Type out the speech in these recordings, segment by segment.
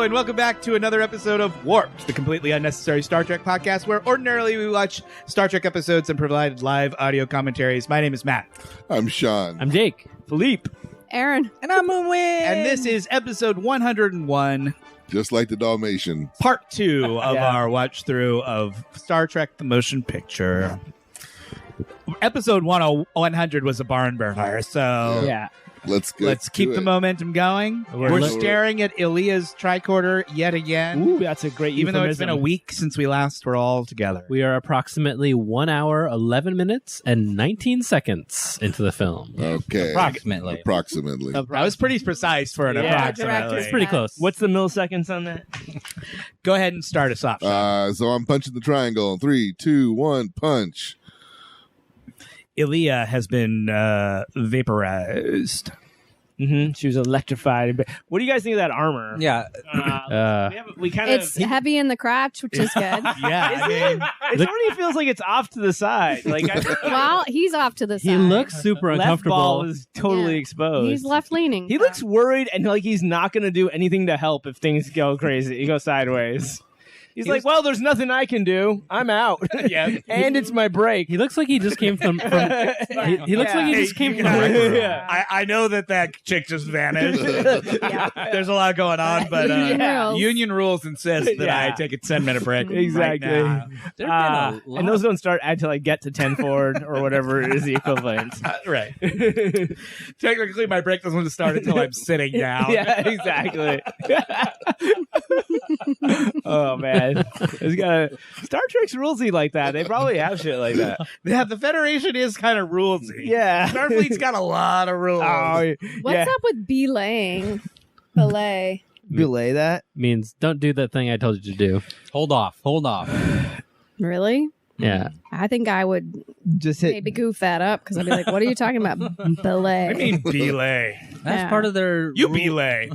and welcome back to another episode of Warped, the completely unnecessary Star Trek podcast where ordinarily we watch Star Trek episodes and provide live audio commentaries. My name is Matt. I'm Shawn. I'm Jake. Philippe. Erin. And I'm Onward. And this is episode 101, Just like the Dalmatian. part 2 of our watch through of Star Trek the Motion Picture. Episode 100 was a barn burner, so Yeah. Let's keep the momentum going. We're staring at Ilia's tricorder yet again. Ooh, that's a great Even though it's been a euphemism. week since we last were all together. We are approximately 1 hour, 11 minutes, and 19 seconds into the film. Okay. Approximately. That was pretty precise for an approximately. It's pretty close. What's the milliseconds on that? Go ahead and start us off. So I'm punching the triangle. 3, 2, 1, punch. Ilia has been vaporized. Mm-hmm. She was electrified. What do you guys think of that armor? Yeah. We kind of. It's heavy in the crotch, which is good. Yeah, I mean, It already feels like it's off to the side. Like Well, he's off to the side. He looks super left uncomfortable. ball is totally Yeah. exposed. He's left leaning. He looks worried and like he's not going to do anything to help if things go crazy. He goes sideways. He's like, well, there's nothing I can do. I'm out. Yeah. And it's my break. He looks like he just came from. He looks like he just came from. Yeah. I know that chick just vanished. There's a lot going on, but Union rules. union rules insist that Yeah. I take a 10-minute break. Exactly. Right now. And those don't start until I get to 10 forward or whatever is the equivalent. Right. Technically, my break doesn't start until I'm sitting down. Yeah, exactly. Oh man, it's got Star Trek's rulesy like that. They probably have shit like that. Yeah, the Federation is kind of rulesy. Yeah, Starfleet's got a lot of rules. Oh, What's yeah. up with belaying? Belay. Belay that? Means don't do that thing I told you to do. Hold off. Really? Yeah. I think I would Just hit. maybe goof that up because I'd be like, what are you talking about? Belay. I mean, belay. That's part of their. You belay.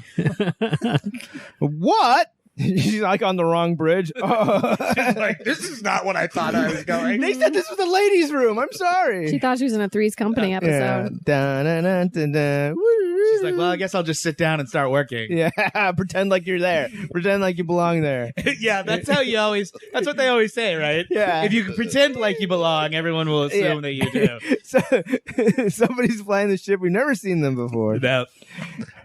What? She's like on the wrong bridge. Like, this is not what I thought I was going. They said this was the ladies' room. I'm sorry. She thought she was in a Three's Company episode. Dun-dun-dun-dun-dun. She's like, well, I guess I'll just sit down and start working. Yeah, pretend like you're there. Pretend like you belong there. Yeah, that's what they always say, right? Yeah. If you can pretend like you belong, everyone will assume that you do. So, somebody's flying the ship. We've never seen them before. No,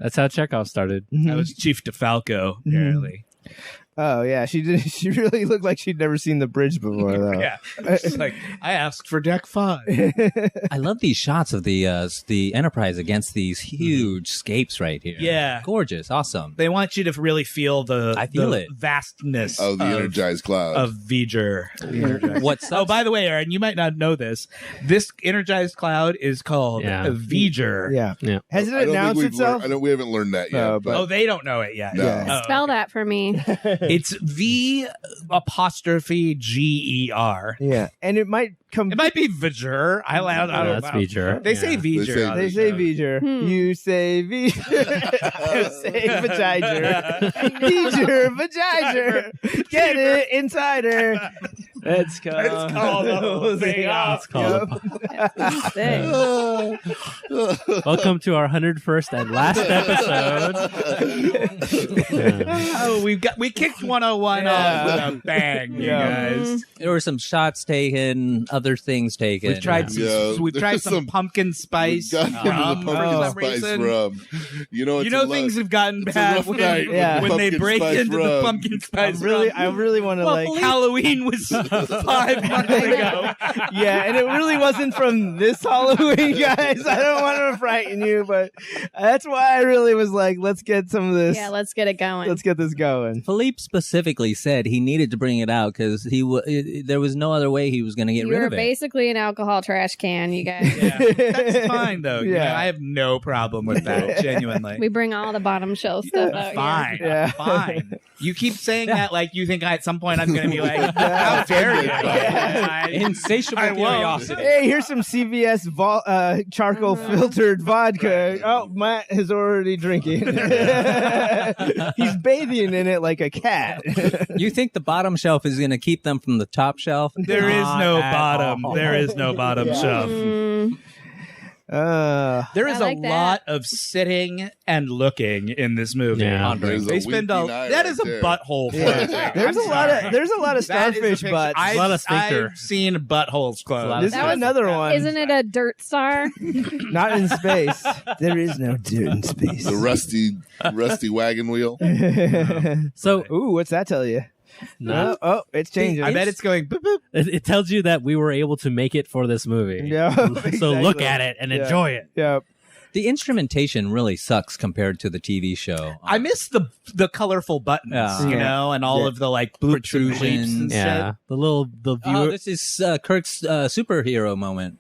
That's how Chekhov started. that was Chief DeFalco, apparently. Oh yeah, she did. She really looked like she'd never seen the bridge before, though. Yeah. She's like, I asked for deck 5. I love these shots of the Enterprise against these huge scapes right here. Yeah. Gorgeous. Awesome. They want you to really feel I feel the it. vastness Oh, the energized cloud. of Vuh-ger. What's Oh, by the way, Erin, you might not know this. This energized cloud is called Yeah. Vuh-ger. Yeah. Has it I don't think announced we've itself? we haven't learned that yet. No, but Oh, they don't know it yet. No. Oh, Spell that for me. It's V''Ger. Yeah, and it might come. It might be Vuh-ger. I don't know. That's Veeger. They say Vuh-ger. on They the say show. Veeger. Hmm. You say Veeger. You say Vajiger. Veeger, Vajiger. Get it, insider. Let's go. Let's call the whole thing off. Sick. Welcome to our 101st and last episode. Oh, we kicked 101 off with a bang, you guys. There were some shots taken, other things taken. We've tried Yeah, we've tried there's some some- pumpkin spice Got into the rum for pumpkin some spice reason. rum. You know, it's Things have gotten it's a bad rough when, night with Yeah. the when they pumpkin break spice into the rum. pumpkin spice I rum. really want to like. Halloween was 5 months ago. Yeah, and it really wasn't from this Halloween, guys. I don't want to frighten you, but that's why I really was like, let's get some of this. Yeah, let's get it going. Let's get this going. Philippe specifically said he needed to bring it out because there was no other way he was going to get You rid were of it. basically an alcohol trash can, you guys. Yeah. That's fine, though. You Yeah. know, I have no problem with that, genuinely. We bring all the bottom shelf stuff out here. Fine. Yeah. Fine. You keep saying that like you think at some point I'm going to be like, how dare you? Insatiable I won't. curiosity. Hey, here's some CVS charcoal filtered vodka. Oh, Matt is already drinking. He's bathing in it like a cat. You think the bottom shelf is going to keep them from the top shelf? There is no Not at bottom. all. There is no bottom shelf. Mm, There is I like a that. lot of sitting and looking in this movie. Yeah. There's They a spend winky night that right is a there. butthole for Yeah. a thing. There's I'm a lot sorry. of That is a starfish picture. butts. A lot of sphincter. I've seen buttholes closed. This is That was- another one. Isn't it a dirt star? Not in space. There is no dirt in space. The rusty wagon wheel. So Ooh, what's that tell you? no, Oh, it's changing. I bet it's going boop boop. it tells you that we were able to make it for this movie. Yeah, So look exactly. at it and Yeah. enjoy it. Yeah. The instrumentation really sucks compared to the TV show. I miss the colorful buttons, Yeah. you Yeah. know, and all Yeah. of the like boots and bleeps and Yeah, shit. the Oh, viewer. this is Kirk's superhero moment.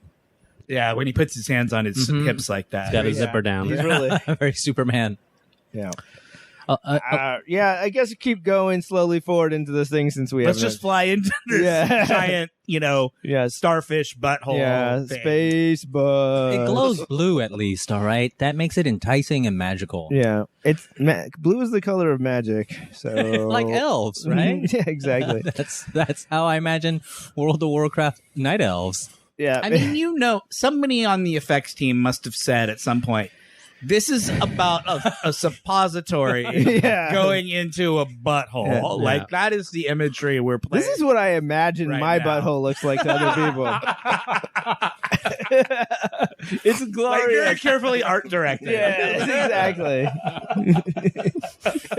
Yeah, when he puts his hands on his Mhm. hips like that. got a Yeah. zipper down. He's really. Very Superman. Yeah. I guess keep going slowly forward into this thing since we Let's haven't. just fly into this Yeah. giant, yes. starfish butthole. Yeah, thing. space bug. It glows blue at least, all right? That makes it enticing and magical. Yeah, it's blue is the color of magic. So Like elves, right? Yeah, exactly. That's how I imagine World of Warcraft night elves. Yeah, I mean, you know, somebody on the effects team must have said at some point, this is about a suppository Yeah. going into a butthole. Yeah. Like, that is the imagery we're playing. this is what I imagine Right my now. butthole looks like to other people. It's like, glorious. very carefully art directed. Yes, exactly.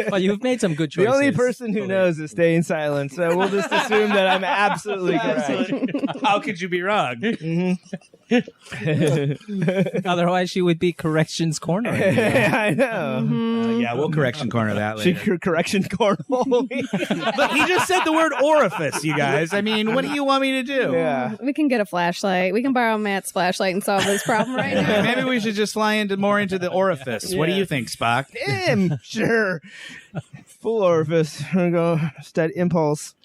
Well, you've made some good The choices. only person who knows is staying silent, so we'll just assume that I'm absolutely correct. How could you be wrong? Mhm. Otherwise, she would be corrections corner. I know. Mhm. Yeah, we'll correction corner that She later. correction cornhole me. Look, he just said the word orifice, you guys. I mean, what do you want me to do? Yeah. We can get a flashlight. We can borrow Matt's flashlight and solve this problem right now. Maybe we should just fly more into the orifice. What do Yeah. you think, Spock? Damn, sure. Full orifice. I'm gonna go steady impulse.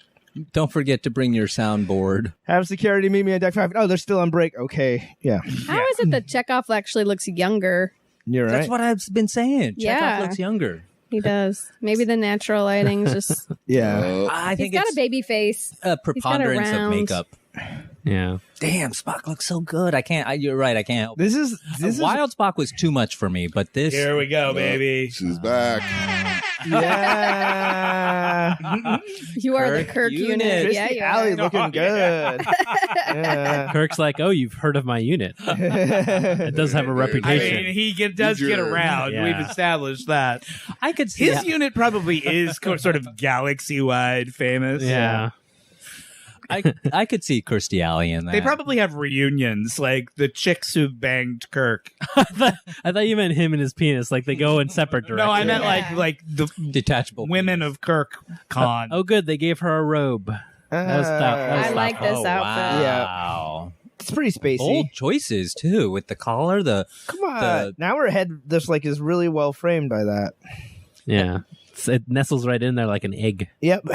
Don't forget to bring your soundboard. Have security meet me at deck 5. Oh, they're still on break. Okay. Yeah. How is it that Chekhov actually looks younger? You're right. That's what I've been saying. Yeah. Chekhov looks younger. He does. Maybe the natural lighting's just. Yeah. I He's think got it's a baby face. a preponderance of round- makeup. Yeah. Damn, Spock looks so good. I can't. You're right. I can't help. This is Wild Spock was too much for me, but this. Here we go, baby. She's back. Yeah. You are the Kirk Kirk unit. unit. Christy Yeah, you Alley are. looking good. Yeah. Kirk's like, oh, you've heard of my unit. It does have a I reputation. mean, he does get Vuh-ger. around. Yeah. We've established that. I could see. His unit probably is sort of galaxy-wide famous. Yeah. I could see Kirstie Alley in that. They probably have reunions, like the chicks who banged Kirk. I thought you meant him and his penis. Like they go in separate directions. No, I meant Yeah. like the detachable women of Kirk con. Oh, good. They gave her a robe. That was I like this Oh, outfit. wow. It's pretty spacey. Bold choices too, with the collar. Come on. Now her head just like is really well framed by that. Yeah. It nestles right in there like an egg. Yep.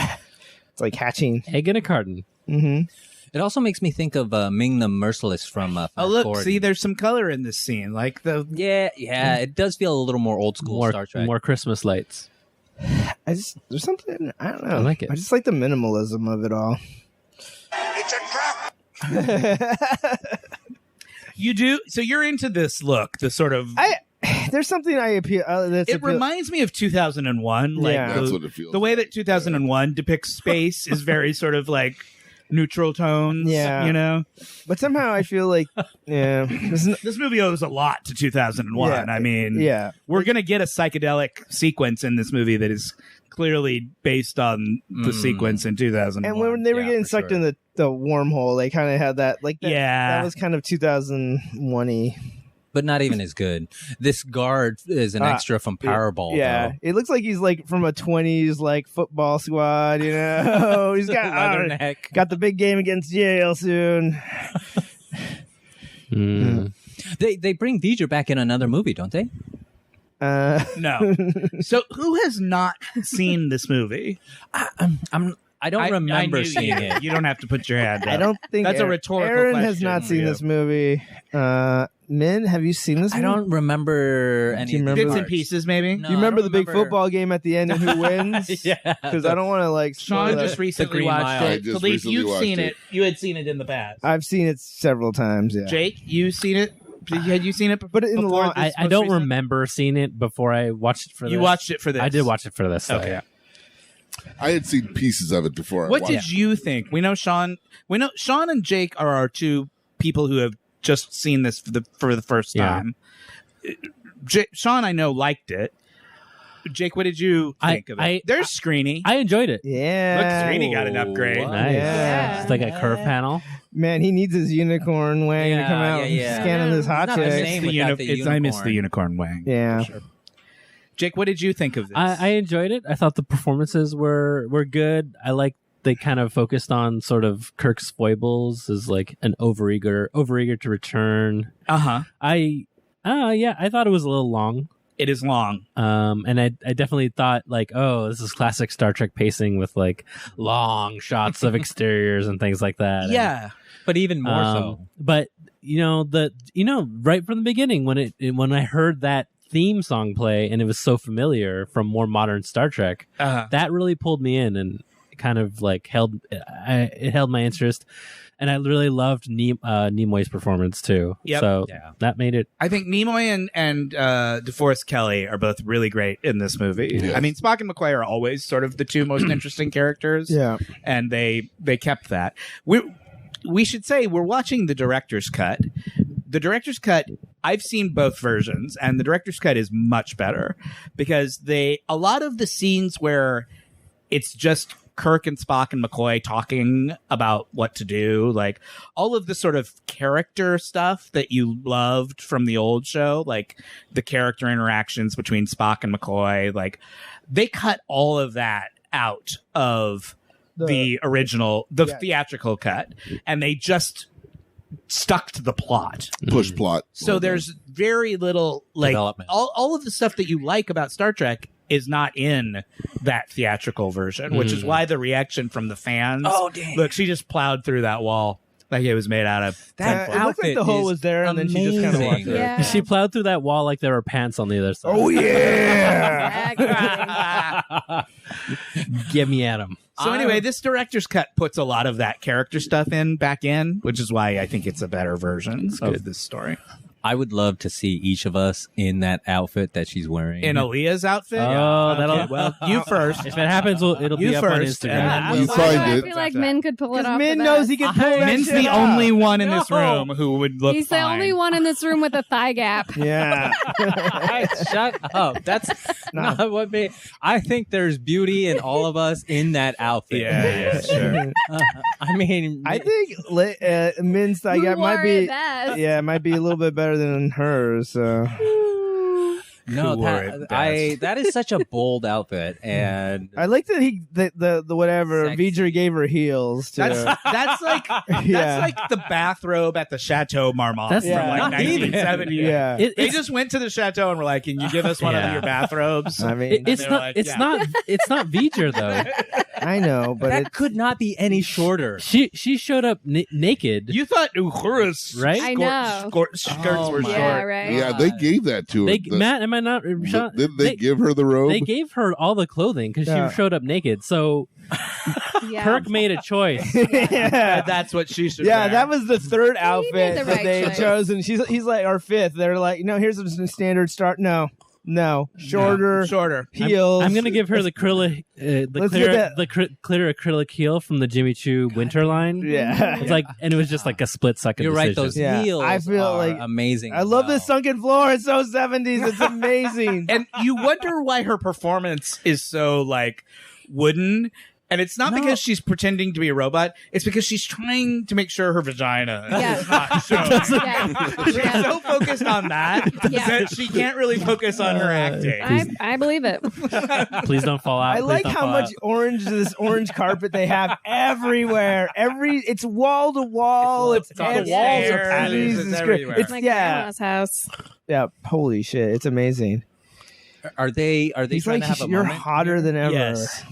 It's like hatching. Egg in a carton. Mm-hmm. It also makes me think of Ming the Merciless from. Fast Oh, look, Forward. see, there's some color in this scene. Like the Yeah, it does feel a little more old school Star Trek. More Christmas lights. There's something, I don't know. I like it. I just like the minimalism of it all. you do. So you're into this look, the sort of. There's something I appeal. It reminds me of 2001. Like Yeah. That's what it feels the way that 2001 depicts space is very sort of like neutral tones. Yeah. You know, But somehow I feel like, yeah, this movie owes a lot to 2001. Yeah. I mean, yeah. we're gonna get a psychedelic sequence in this movie that is clearly based on the sequence in 2001. And when they were Yeah, getting for sucked sure. in the wormhole, they kind of had that, like, that, Yeah. that was kind of 2001-y. but not even as good. This guard is an extra from Powerball. Yeah, though. it looks like he's like from a 20s like football squad, you know. He's got Leatherneck. got the big game against Yale soon. They bring Veeger back in another movie, don't they? No. So who has not seen this movie? I don't remember knew seeing you. it. You don't have to put your hand up. I don't think That's a rhetorical Erin has question not for seen you. this movie. Min, have you seen this I movie? don't remember any. you of the remember Bits and parts. pieces, maybe. No, You I remember don't the big football game at the end and who wins? Yeah, Because I don't want to like. Sean spoil just it. recently Green watched Mile. I it. just Philippe, recently you've watched seen it. it. You had seen it in the past. I've seen it several times. Yeah. Jake, you seen it? Had you seen it before? But in the long, I don't remember seeing it before I watched it for this. You watched it for this? I did watch it for this. So, Okay. yeah. I had seen pieces of it before. What I watched did you think? We know Shawn and Jake are our two people who have just seen this for the first Yeah. time. Shawn, I know, liked it. Jake, what did you think of it? There's Screeny. I enjoyed it. Yeah. Look, Screeny got an upgrade. Wow. Nice. Yeah. It's like a curve panel. Man, he needs his unicorn wang to come out and scanning this hot Not the chick. same The without the I miss the unicorn. unicorn wang. Yeah. for sure. Jake, what did you think of this? I enjoyed it. I thought the performances were good. I like they kind of focused on sort of Kirk's foibles as like an overeager to return. Uh-huh. I thought it was a little long. It is long. And I definitely thought like, oh, this is classic Star Trek pacing with like long shots of exteriors and things like that. Yeah. But even more so. But right from the beginning when I heard that theme song play and it was so familiar from more modern Star Trek, that really pulled me in and kind of like held my interest. And I really loved Nimoy's performance too. Yep. So that made it. I think Nimoy and DeForest Kelley are both really great in this movie. Yes. I mean, Spock and McCoy are always sort of the two most interesting characters. Yeah. And they kept that. We should say we're watching the director's cut. The director's cut, I've seen both versions, and the director's cut is much better because a lot of the scenes where it's just Kirk and Spock and McCoy talking about what to do, like all of the sort of character stuff that you loved from the old show, like the character interactions between Spock and McCoy, like they cut all of that out of the original, theatrical cut, and they just stuck to the plot. Push plot. So there's very little like Development. all of the stuff that you like about Star Trek is not in that theatrical version, which is why the reaction from the fans. Oh, dang. Look, she just plowed through that wall like it was made out of That it looked like the hole was there, and then she just kind of walked amazing. through. Yeah. She plowed through that wall like there were pants on the other side. Oh yeah. Get me at him. So anyway, this director's cut puts a lot of that character stuff back in, which is why I think it's a better version of this story. I would love to see each of us in that outfit that she's wearing. In Aaliyah's outfit? Oh, Okay, that'll- well, you first. If it happens, it'll You be up on first, Instagram. and You Why find do I it. feel like Min could pull it Because off. Min the knows best. he can pull that Min's shit the off. only one in this room who would look He's fine. the only one in this room with a thigh gap. Yeah. Shut up. That's not what made. I think there's beauty in all of us in that outfit. Yeah, sure. I mean, I think Min's thigh Who gap might wore be. it best? Yeah, it might be a little bit better than hers. So. no, Who wore it that is such a bold outfit, and I like that the whatever Sexy. Veeger gave her heels to. That's like Yeah. like the bathrobe at the Chateau Marmont That's from not like even. 1970. Yeah. They It's- just went to the chateau and were like, "Can you give us one of Yeah. your bathrobes?" I mean, It's They're not. like, It's yeah. not. It's not Veeger though. I know, but that it, could not be any shorter. She showed up naked. You thought Uhura's Right? I know. skirts were Yeah, short. right. Yeah, they gave that to her. Matt, am I not? Sean, Didn't they give her the robe? They gave her all the clothing because Yeah. she showed up naked. So Yeah. Kirk made a choice. yeah. That's what she should. Yeah, wear. that was the third made outfit the that right they had choice. chosen. He's like our fifth. They're like, no, here's a standard start. No, shorter shorter. heels. I'm gonna give her the clear acrylic heel from the Jimmy Choo winter line. Yeah. It's like, and it was just like a split second. You're right. decision. Those Yeah, heels I feel are like- amazing. I as love well. this sunken floor. It's so 70s. It's amazing. And you wonder why her performance is so like wooden. And it's not because she's pretending to be a robot. It's because she's trying to make sure her vagina Yeah. is not showing. Yeah. She's Yeah. so focused on that Yeah. that she can't really focus on her acting. I believe it. Please don't fall out. I Please like don't how fall much out. this orange carpet they have everywhere. It's wall to wall. It's It's on the it's- walls are it's padded. It's Jesus everywhere. Christ. It's My yeah, grandma's house. yeah. Holy shit! It's amazing. Are they He's trying like, to have a you're moment hotter here? than ever. Yes.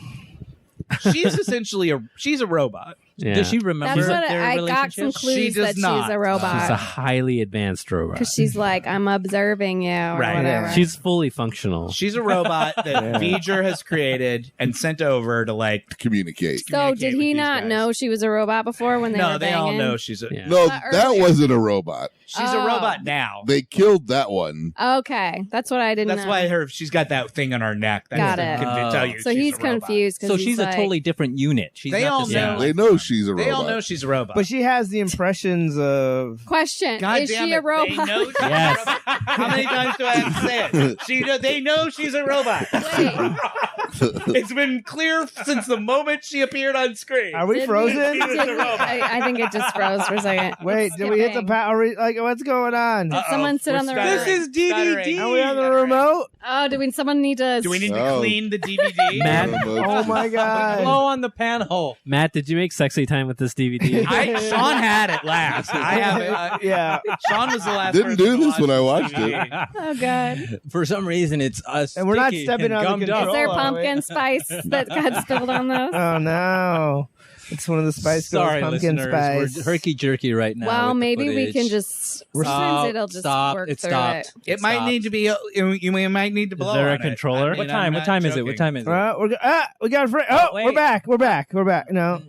She's essentially she's a robot. Yeah. Does she remember That's what their I got relationship? some clues She does that not. she's a She's a robot. highly advanced robot. Because she's like, I'm observing you or Right. whatever. She's fully functional. She's a robot that Yeah. Veeger has created and sent over to like. Communicate. so communicate did with he these not guys. know she was a robot before when they No, were they banging? all know she's a Yeah. No, But that earlier- wasn't a robot. she's a Oh. robot now. They killed that one. Okay, that's what I didn't That's know. why she's got that thing on her neck. That's Got to it. tell you so she's he's a robot. confused. 'cause So he's she's like, a totally different unit. She's They not all the same. know. They know she's a They all robot. know she's a robot. But she has the impressions of. Question: God Is damn she it, a robot? They know she's Yes. a robot. How many times do I have to say it? They know she's a robot. Wait, It's been clear since the moment she appeared on screen. Are we did frozen? She was a robot. I think it just froze for a second. Wait, did we hit the Skipping. power? Like, what's going on? Did someone sit We're on the stuttering. remote? This is DVD. Are we on the remote? Oh, do we? Someone need to? Do we need to Oh. clean the DVD? Matt? Oh my god! Blow on the panhole. Matt, did you make sexy time with this DVD? Sean had it last. I have it. Yeah. Sean was the last. Didn't person do to this when I watch watched it. DVD. Oh god! For some reason, it's us. And we're not stepping on the gummed control. up. Is there are we? pumpkin spice that got spilled on those? Oh no! It's one of the Spice Girls Sorry, pumpkin listeners. spice. We're herky jerky right now. Well, with the maybe we footage. can just. Sometimes it'll just Stop. work It through stopped. it. It might need to be. You might need to blow. there a on it. controller? I mean, What I'm time? What not time is it? joking. What time is it? We got a friend. Oh, wait. we're back. We're back. We're back. No.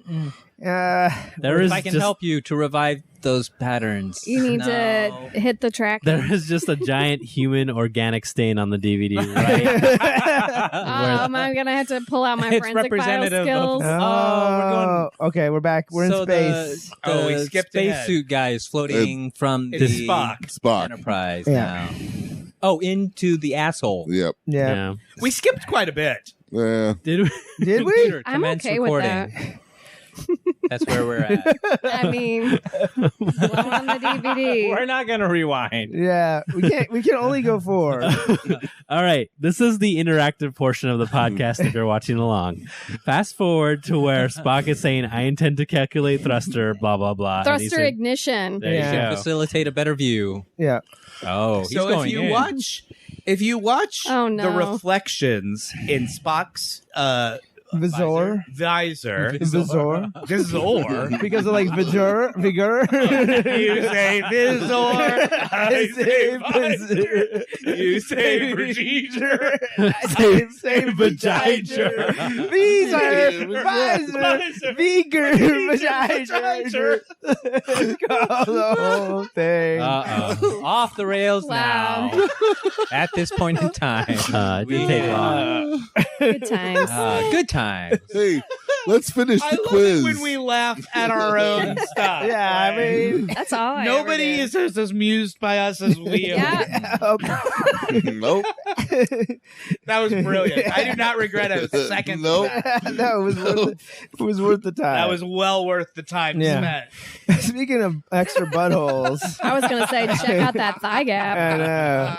There If is I can just help you to revive those patterns. You need No. to hit the track. there is just a giant human organic stain on the DVD. Right? Am I gonna have to pull out my It's forensic file representative of- skills? Oh, okay, we're back. We're in So space. Oh, we skipped ahead. spacesuit guy is floating from It's the Spock. Spock. Enterprise Yeah. now. Oh, into the asshole. Yep. Yeah. Yeah. We skipped quite a bit. Yeah. Did we? Did we? Computer, I'm commence okay recording. with that. That's where we're at. I mean, blow on the DVD. We're not gonna rewind. Yeah. We can't. We can only go 4. All right. This is the interactive portion of the podcast if you're watching along. Fast forward to where Spock is saying, I intend to calculate thruster, blah, blah, blah. and he Thruster said- ignition. There Yeah. you go. Facilitate a better view. Yeah. Oh, he's So going if you in. watch Oh, no. the reflections in Spock's Visor. visor, Visor. Because of like Vigor. you say visor, I say visor. Visor. You say Vuh-ji-jer. Say Vuh-ji-jer. Visor. Visor. Veeger. Vuh-ji-jer. Call the whole thing. Uh-oh. Off the rails Wow. now. At this point in time. It didn't take long. Good times. Good times. Hey, let's finish I the love quiz. it when we laugh at our own stuff. Yeah, I mean. That's all. Nobody is as amused by us as we are. Yeah. Nope. That was brilliant. I do not regret a second. Nope. of that. No, it was worth the time. That was well worth the time Yeah. spent. Speaking of extra buttholes, I was gonna say, check out that thigh gap. I know.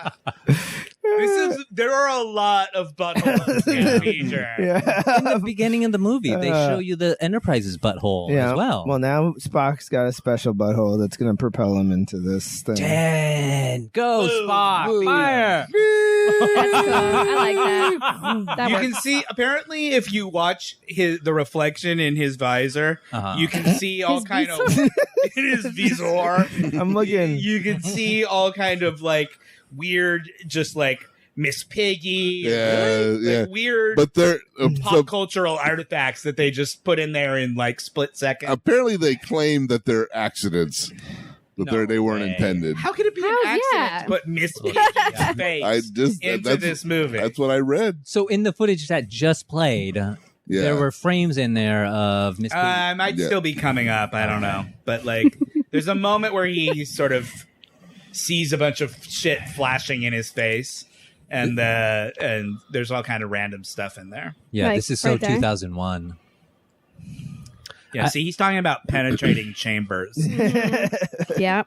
There are a lot of buttholes in Veeger. Yeah. In the beginning of the movie, they show you the Enterprise's butthole Yeah. as well. Well, now Spock's got a special butthole that's going to propel him into this thing. 10. Go, Boom. Spock. Boom. Fire. That's cool. I like that. That You works. can see, apparently, if you watch the reflection in his visor, Uh-huh. you can see all His kind of visor? in his visor. I'm looking. You can see all kind of like weird, just like Miss Piggy, Yeah, like yeah. weird But they're pop cultural artifacts that they just put in there in like split second. apparently they claim that they're accidents, that No they weren't way. intended. How could it be How? an accident Yeah. to put Miss Piggy's face I just into that's, this movie? that's what I read. So in the footage that just played, Yeah. there were frames in there of Miss Piggy. Might Yeah. still be coming up. I don't know, but like, there's a moment where he sort of sees a bunch of shit flashing in his face, and there's all kind of random stuff in there. Yeah, Like, this is so right there. 2001. Yeah, see, he's talking about penetrating chambers. Yeah.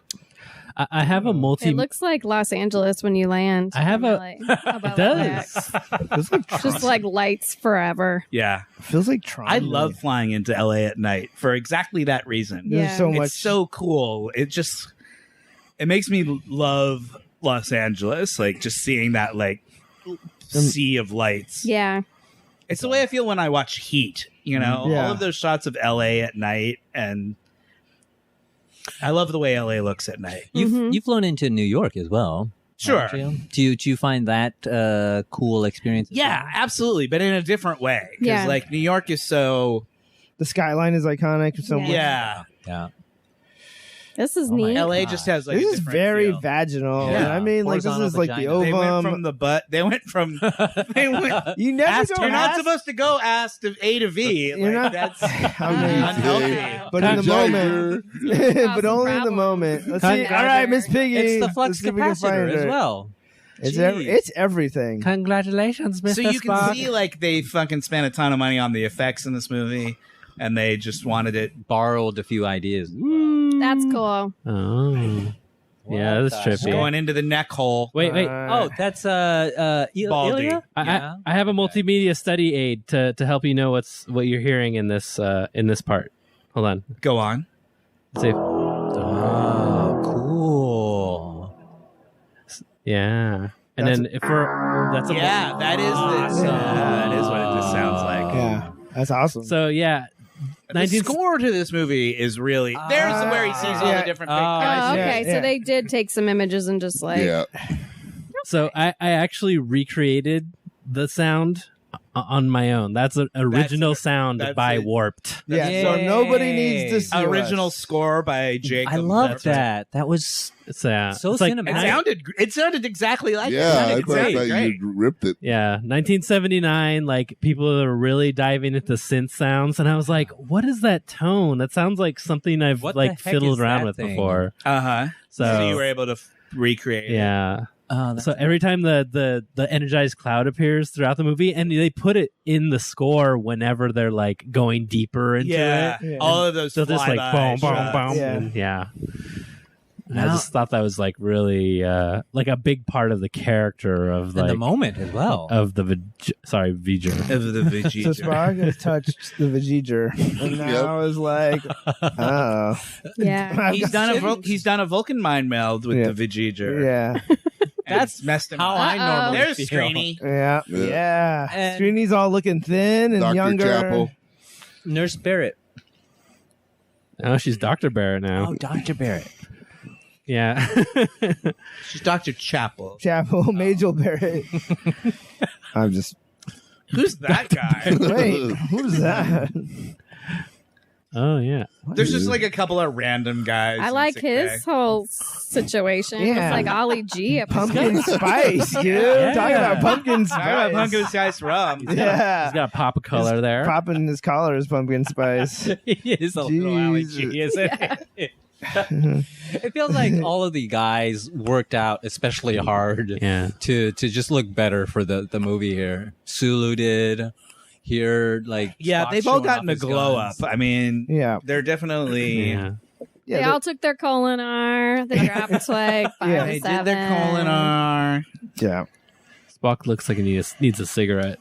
I have a multi. It looks like Los Angeles when you land. I have a- Really. How about It that? does. Feels like Just like lights forever. Yeah, feels like Tron. I love flying into LA at night for exactly that reason. There's Yeah. so much. It's so cool. It makes me love Los Angeles, like just seeing that like sea of lights. Yeah. It's the way I feel when I watch Heat. You know, Yeah. all of those shots of LA at night, and I love the way LA looks at night. You've flown into New York as well. Sure. haven't you? Do you find that cool experience? as Yeah, well? absolutely, but in a different way. Because Yeah. like New York is so The skyline is iconic. So much. yeah. Yeah. This is Oh my neat. God. LA just has like This a is different very feel. vaginal. Yeah. I mean, like this Horizontal is like the vagina. They went ovum. from the butt. They went from. They went. You never Ass, go you're not ass- supposed to go ass to A to V. You're Like, not- that's I mean, unhealthy. but in the moment, but Awesome only in the problem. moment. Let's see. All right, Miss Piggy. It's the Let's flux see if we can find capacitor as her. well. It's, Jeez. it's everything. Congratulations, Mr. So you can see like they fucking spent a ton of money on the effects in this movie, and they just wanted it. Borrowed a few ideas. That's cool. Oh. Yeah, that's the trippy. Going into the neck hole. Wait. Oh, that's Baldy. Ilya? I have a multimedia study aid to help you know what you're hearing in this part. Hold on. Go on. Let's see. Oh, cool. Yeah. And That's- then if we're that's a Yeah, that is this. That is what it just sounds like. Yeah, that's awesome. So yeah, The 19 score to this movie is really. There's where he sees all yeah. the different Oh, big Oh, guys. okay. yeah. So they did take some images and just like. Yeah. So I actually recreated the sound on my own. That's an original sound that's by it. Warped. yeah, so nobody needs to see Original us. score by Jacob. I love That's right. that. That was It's So it's like cinematic. It sounded exactly like Yeah, it. I It thought sounded that great. you ripped it. Yeah, 1979. Like people are really diving into synth sounds, and I was like, "What is that tone? That sounds like something I've What the like heck fiddled is around that with thing? before." Uh-huh. So, So you were able to recreate it. yeah. that's So every time the energized cloud appears throughout the movie, and they put it in the score whenever they're like going deeper into Yeah. it. Yeah. All of those So just like flyby boom, boom, shots. boom, Yeah. and yeah. I Now- just thought that was like really like a big part of the character of in like the moment as well. of the Veeger. Of the So Vuh-ji-jer. Spock has touched the Vuh-ji-jer, and now is like, oh, Yeah. He's done a Vulcan mind meld with Yeah. the Vuh-ji-jer. yeah, And it's messed him how up. I normally There's feel. Strini. yeah, Yeah. yeah. And- Srini's all looking thin and Dr. younger. Chapel. Nurse Barrett. Oh, she's Dr. Barrett now. Oh, Dr. Barrett. Yeah. She's Dr. Chapel. Chapel, Majel Barrett. I'm just Who's that guy? wait. Who's that? Oh yeah. There's just like a couple of random guys. I in like sick his bay. whole situation. Yeah. It's like Ollie G. Up his Pumpkin spice, dude. Yeah. Talking about pumpkin I got spice. pumpkin spice rum. Yeah. He's got a pop of color there. Popping his collar is pumpkin spice. He is a little Ally G, isn't it? It feels like all of the guys worked out especially hard Yeah. to just look better for the movie here. Sulu did. Here, like Yeah, Spock they've all showing gotten off a his glow guns. up. I mean, Yeah. they're definitely. Yeah. Yeah. They all took their Colinar. They dropped like 5 Yeah. to They 7. did their Colinar. yeah. Spock looks like he needs a cigarette.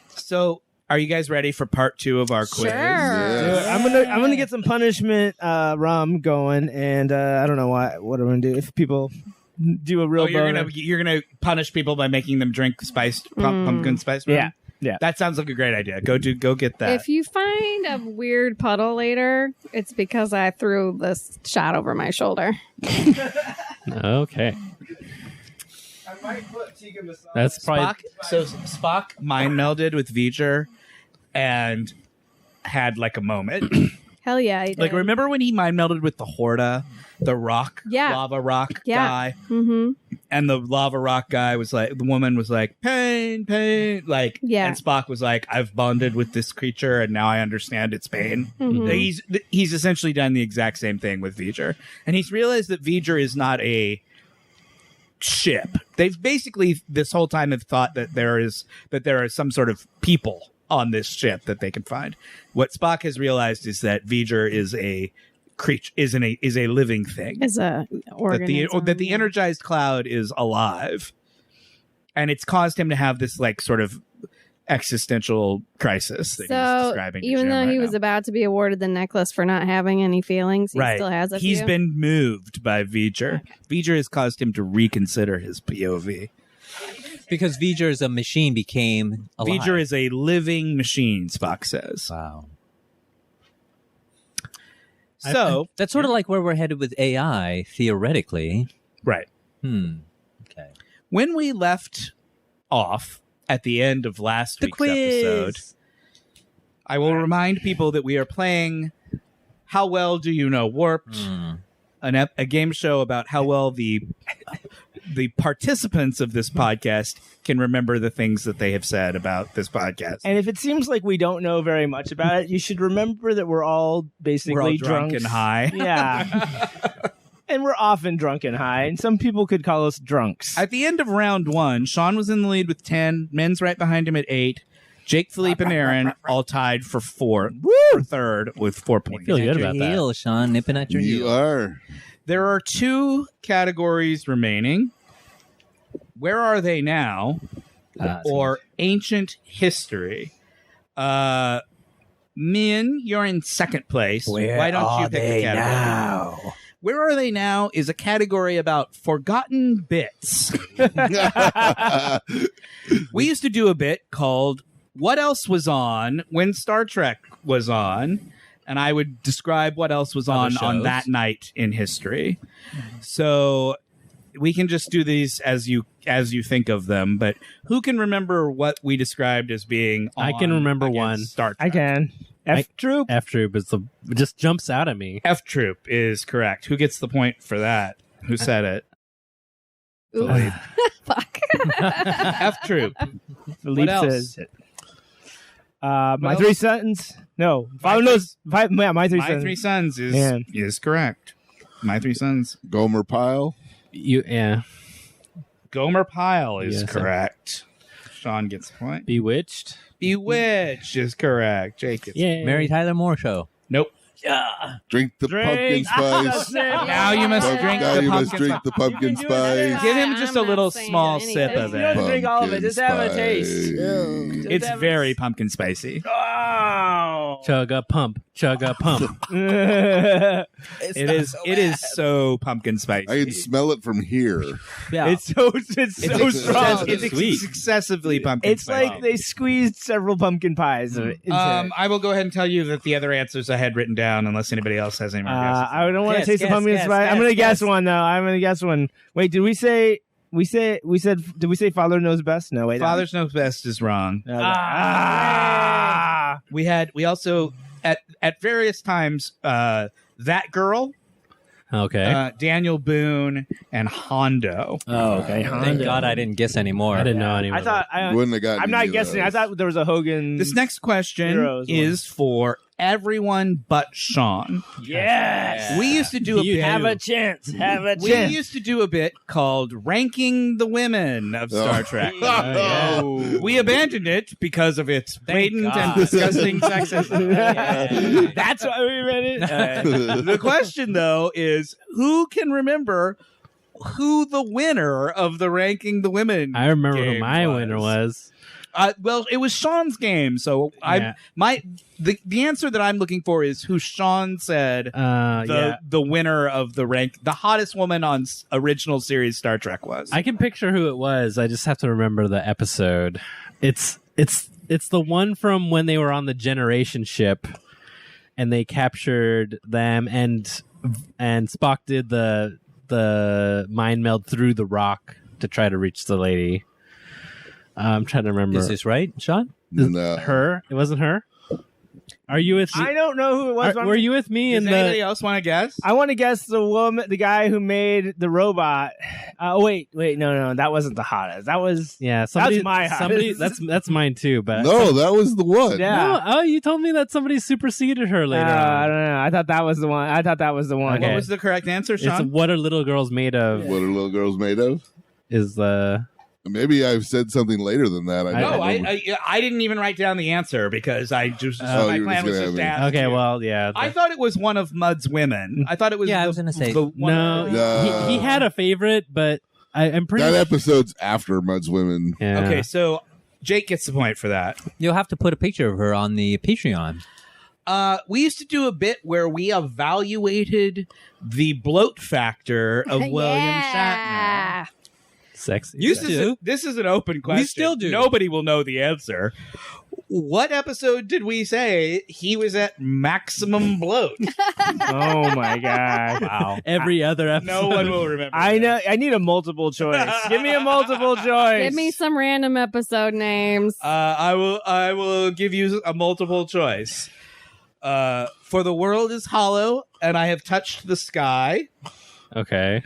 So, are you guys ready for part 2 of our quiz? Sure. Yeah. I'm gonna get some punishment rum going, and I don't know what I'm gonna do if people do a real. Oh, boner. you're gonna punish people by making them drink spiced pumpkin spice rum? Yeah. Yeah. That sounds like a great idea. Go get that. If you find a weird puddle later, it's because I threw this shot over my shoulder. Okay. That's probably Spock mind melded with Veeger and had like a moment. Hell yeah, he did. Like, remember when he mind melded with the Horta, the rock, Yeah. lava rock Yeah. guy? Mm-hmm. And the lava rock guy was like, the woman was like, pain, like, Yeah. and Spock was like, I've bonded with this creature and now I understand its pain. Mhm. He's essentially done the exact same thing with Veeger. And he's realized that Veeger is not a ship. They've basically this whole time have thought that there are some sort of people on this ship that they can find. What Spock has realized is that Veeger is a creature, is a living thing. As a organism. That the energized cloud is alive, and it's caused him to have this like sort of existential crisis that he's So describing. to even Jim though right he was now. about to be awarded the necklace for not having any feelings, he still has a He's few. been moved by Veeger. Veeger has caused him to reconsider his POV. because Vuh-ger is a machine became alive. Veeger is a living machine, Spock says. Wow. So That's sort of like where we're headed with AI, theoretically. right. Okay. When we left off at the end of last week's episode, I will remind people that we are playing How Well Do You Know Warped, a game show about how well the participants of this podcast can remember the things that they have said about this podcast. And if it seems like we don't know very much about it, you should remember that we're all basically We're all drunk drunks. and high. Yeah. And we're often drunk and high, and some people could call us drunks. At the end of round 1, Shawn was in the lead with 10, Men's right behind him at 8, Jake, Philippe, and Erin all tied for third with 4 points. Feel good At your about that. heel, Shawn, nipping at your You heel. are. There are 2 categories remaining. Where are they now? Or ancient history. Min, you're in second place. Why don't you pick the category? now? Where are they now is a category about forgotten bits. We used to do a bit called What Else Was On When Star Trek Was On, and I would describe what else was on shows. that night in history. So we can just do these as you think of them, but who can remember what we described as being on I can remember against one. Star Trek? I can. F-Troop. F Troop is it just jumps out at me. F Troop is correct. Who gets the point for that? Who said it? Ooh. Fuck. F Troop. Philippe else? says My else? Three Sons. No. Father knows. My Three My Sons. Three Sons Man. is correct. My Three Sons. Gomer Pyle. Yeah. Gomer Pyle is Yes, correct. Shawn gets a point. Bewitched. Bewitched is correct. Jake gets Yeah. Mary Tyler Moore Show. Nope. Drink the pumpkin spice. Now you must drink Now the you pumpkin must drink spice. the pumpkin spice. Give him just a I'm little not saying small anything. sip of You don't have it. to drink all of it. Just have a taste. Pumpkin It's very pumpkin spicy. Oh. Chug a pump. Chug a pump. It is so pumpkin spicy. I can smell it from here. Yeah. It's so strong. It's Sweet. excessively pumpkin It's spicy. like they squeezed several pumpkin pies into it. I will go ahead and tell you that the other answers I had written down, unless anybody else has any more guesses. I don't want to Guess, taste the guess, pumpkin guess, spice. I'm guess, gonna guess guess. one though. I'm gonna guess one. Wait, did we say? Did we say Father Knows Best? No, wait. Father's Knows Best is wrong. We also at various times That Girl, Okay. Daniel Boone, and Hondo. Oh, okay. Thank God I didn't guess anymore. I didn't know anymore. I thought Wouldn't have gotten I'm any not of guessing. I those. thought there was a Hogan. This next question Heroes one. is for everyone but Shawn. yes. We used to do a You bit. Have a chance. Have a We chance. used to do a bit called Ranking the Women of Star Trek. Oh. We abandoned it because of its blatant and God. disgusting sexism. That's why we read it. The question, though, is who can remember who the winner of the Ranking the Women I remember who game my winner was. Well, it was Shawn's game, so Yeah. the answer that I'm looking for is who Shawn said the winner of the hottest woman on original series Star Trek was. I can picture who it was. I just have to remember the episode. It's the one from when they were on the Generation ship, and they captured them, and Spock did the mind meld through the rock to try to reach the lady. I'm trying to remember. Is this right, Shawn? No. Her? It wasn't her. Are you with? I don't know who it was. Were you with me Does in anybody the? else want to guess? I want to guess the guy who made the robot. Wait, no, that wasn't the hottest. That was Yeah, somebody, my somebody. hottest. That's mine too. But No, that was the one. yeah. No, oh, you told me that somebody superseded her later I on. don't know. I thought that was the one. Okay. What was the correct answer, It's Shawn? what are little girls made of? What are little girls made of? Is the Maybe I've said something later than that. I No, don't remember. I didn't even write down the answer because I just my you were plan just was gonna just to have ask okay? you. Well, yeah. I thought it was one of Mudd's women. I thought it was. Yeah, I the- was gonna say- the one no, of- No. he had a favorite, but I'm pretty. That episode's after Mud's Women. Yeah. Okay, so Jake gets the point for that. You'll have to put a picture of her on the Patreon. We used to do a bit where we evaluated the bloat factor of William Shatner. Sexy. Used to. This is an open question. We still do. Nobody will know the answer. What episode did we say he was at maximum bloat? Oh my god! Wow. Every other episode. No one will remember. I know. I need a multiple choice. Give me a multiple choice. Give me some random episode names. I will give you a multiple choice. For the world is hollow, and I have touched the sky. Okay.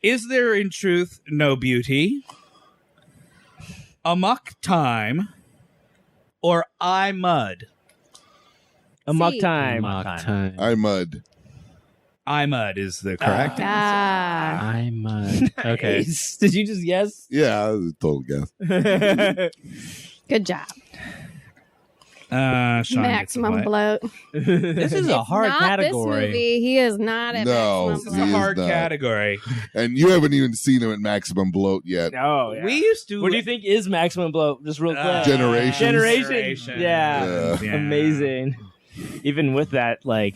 Is there in truth no beauty? Amok time, or I mud? Amok C. time. Mock time. I mud. I mud is the correct. Ah. I'm okay. Did you just guess? Yeah, that was a total guess. Good job. Sean gets a Maximum point. bloat. This is a hard Not category. This movie. He is not at No. maximum This is bloat. a He is hard not. category. And you haven't even seen him at maximum bloat yet. Oh, yeah. We used to. What do you think is maximum bloat? Just real quick. Generations. Generation. Yeah. Yeah. Amazing. Even with that, like,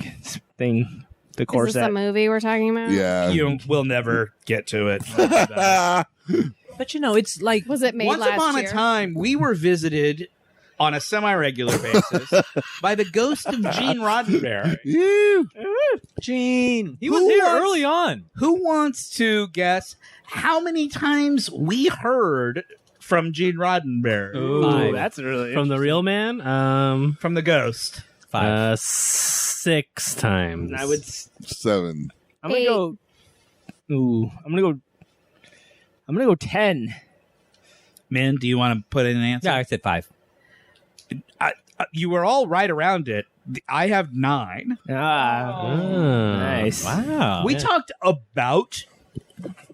thing, the Is this corset. a movie we're talking about? Yeah. You will never get to it. But it's like Was it made Once last upon year? a time, we were visited on a semi-regular basis by the ghost of Gene Roddenberry. Yeah. Gene. He Who was here wants- early on. Who wants to guess how many times we heard from Gene Roddenberry? Ooh. Five. That's really From the real man? From the ghost. 5. 6 times. I would. 7. I'm gonna 8. go. Ooh, I'm gonna go 10. Man, do you want to put in an answer? Yeah, I said 5. You were all right around it. I have 9. Ah, Oh, nice. Wow. We talked about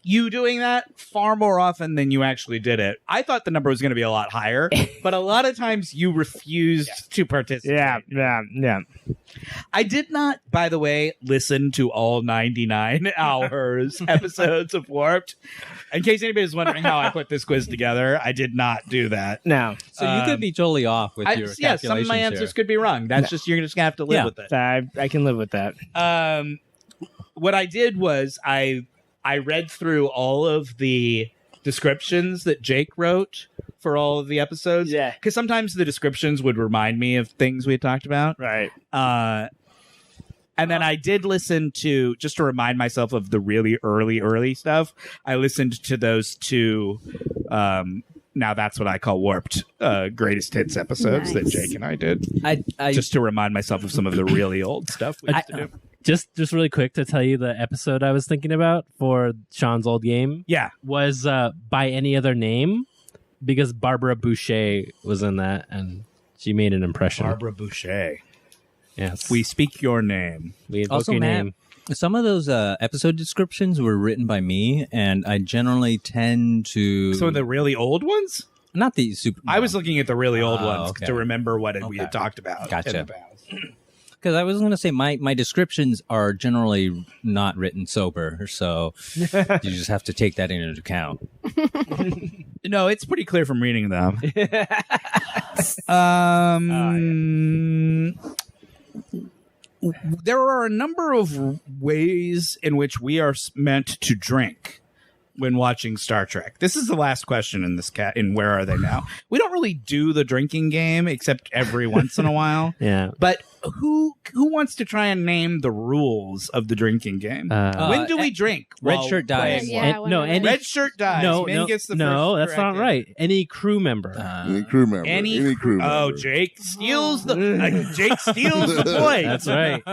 you doing that far more often than you actually did it. I thought the number was going to be a lot higher, but a lot of times you refused to participate. Yeah. I did not, by the way, listen to all 99 hours episodes of Warped. In case anybody's wondering how I put this quiz together, I did not do that. No, So you could be totally off with your Yeah, some of my calculations answers here. could be wrong. That's just, you're just going to have to live Yeah. with it. I can live with that. What I did was I read through all of the descriptions that Jake wrote for all of the episodes. Yeah. Because sometimes the descriptions would remind me of things we had talked about. Right. And then I did listen to, just to remind myself of the really early stuff, I listened to those 2, now that's what I call Warped, greatest hits episodes that Nice. Jake and I did. I Just to remind myself of some of the really old stuff we used to do. Just really quick to tell you the episode I was thinking about for Sean's old game Yeah. was By Any Other Name, because Barbara Boucher was in that and she made an impression. Barbara Boucher. Yes. We speak your name. we invoke Also, your Matt, name. some of those episode descriptions were written by me, and I generally tend to Some of the really old ones? not the super. I was looking at the really old Oh, ones okay. to remember what we Okay. had talked about. Gotcha. In the past. because I was going to say my descriptions are generally not written sober, so you just have to take that into account. No, it's pretty clear from reading them. There are a number of ways in which we are meant to drink when watching Star Trek. This is the last question in this in Where Are They Now? We don't really do the drinking game except every once in a while. Yeah. But who wants to try and name the rules of the drinking game? When do we drink? Red while shirt dies. playing Yeah, Warp? no, when- any Red shirt dies. no, Min no, gets the no, first that's not correct right. Any crew member. Any crew member. Any crew member. Oh, Jake steals the Jake steals the point. That's right.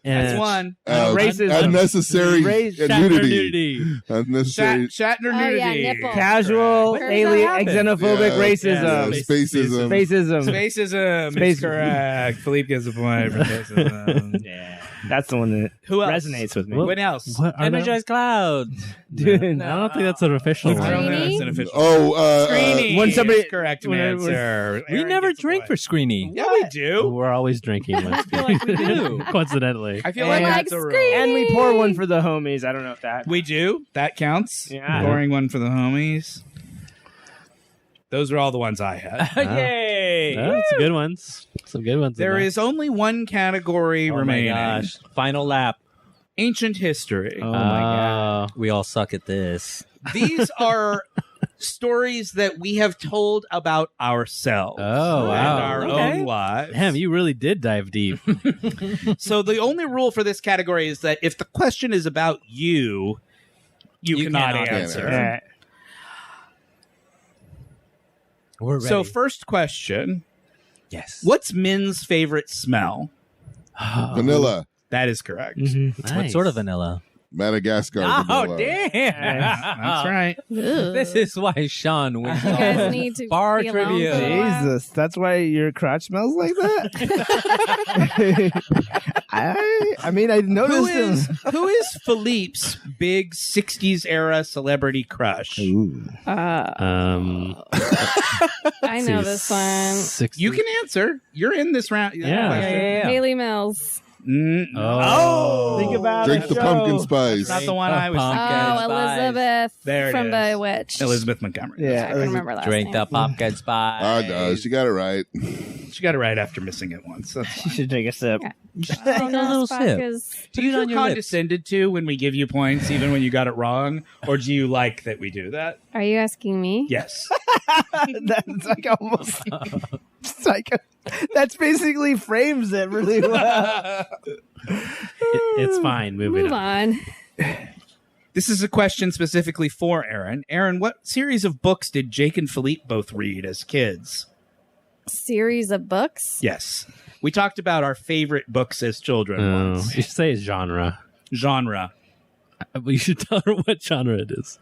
That's one. Racism. Unnecessary Race- and Shatner nudity. Unnecessary. Shatner Oh, yeah, nudity. nipple. Casual, Where does alien, that happen? xenophobic Yeah. racism. Yeah. Spacism. Spacism. Spacism. Space- Is correct. Philippe gets a point for spacism. Yeah. That's the one that Who else? resonates with me. What else? What are Energized cloud. Dude, I don't think that's an official I don't one. know if Screeny? it's an official. Oh, Screeny when somebody- is correct when- answer. We Erin never gets a drink for point. Screeny. Yeah, we do. We're always drinking. I feel like we do. Coincidentally. I feel like And- that's a rule. Screeny. and we pour one for the homies. I don't know if that. We do. That counts. Yeah. Pouring one for the homies. Those are all the ones I had. Yay! That's good ones. Some good ones. in There is only one category Oh my remaining. gosh. Final lap. Ancient history. Oh my god. We all suck at this. These are stories that we have told about ourselves. Oh, wow. And our Okay. own lives. Damn, you really did dive deep. So the only rule for this category is that if the question is about you cannot cannot answer. answer. We're ready. So first question, yes. what's Min's favorite smell? Vanilla. That is correct. Nice. What sort of vanilla? Madagascar Oh, vanilla. damn. That's right. This is why Sean wins. You guys need to Bar be alone trivia. for a while. Jesus, that's why your crotch smells like that? I mean, I noticed him. Who is Philippe's big 60s era celebrity crush? Ooh. I know this one. 60. You can answer. You're in this round. Yeah. Haley Mills. Oh. Think about Drink it. the pumpkin That's spice. not the one I was Pumpkin. thinking. Spice. Elizabeth There it from is. Bewitched. Elizabeth Montgomery. Yeah. I can remember last Drink name. the pumpkin spice. Oh, no, she got it right. She got it right after missing it once. That's You fine. should take a sip. Take a little sip. Do you feel condescended to when we give you points, even when you got it wrong? Or do you like that we do that? Are you asking me? Yes. That's like almost. It's like that's basically frames it really well. It's fine. Moving Move on. on. This is a question specifically for Erin. Erin, what series of books did Jake and Philippe both read as kids? Series of books? Yes. We talked about our favorite books as children Oh, once. you should say genre. Genre. But you should tell her what genre it is.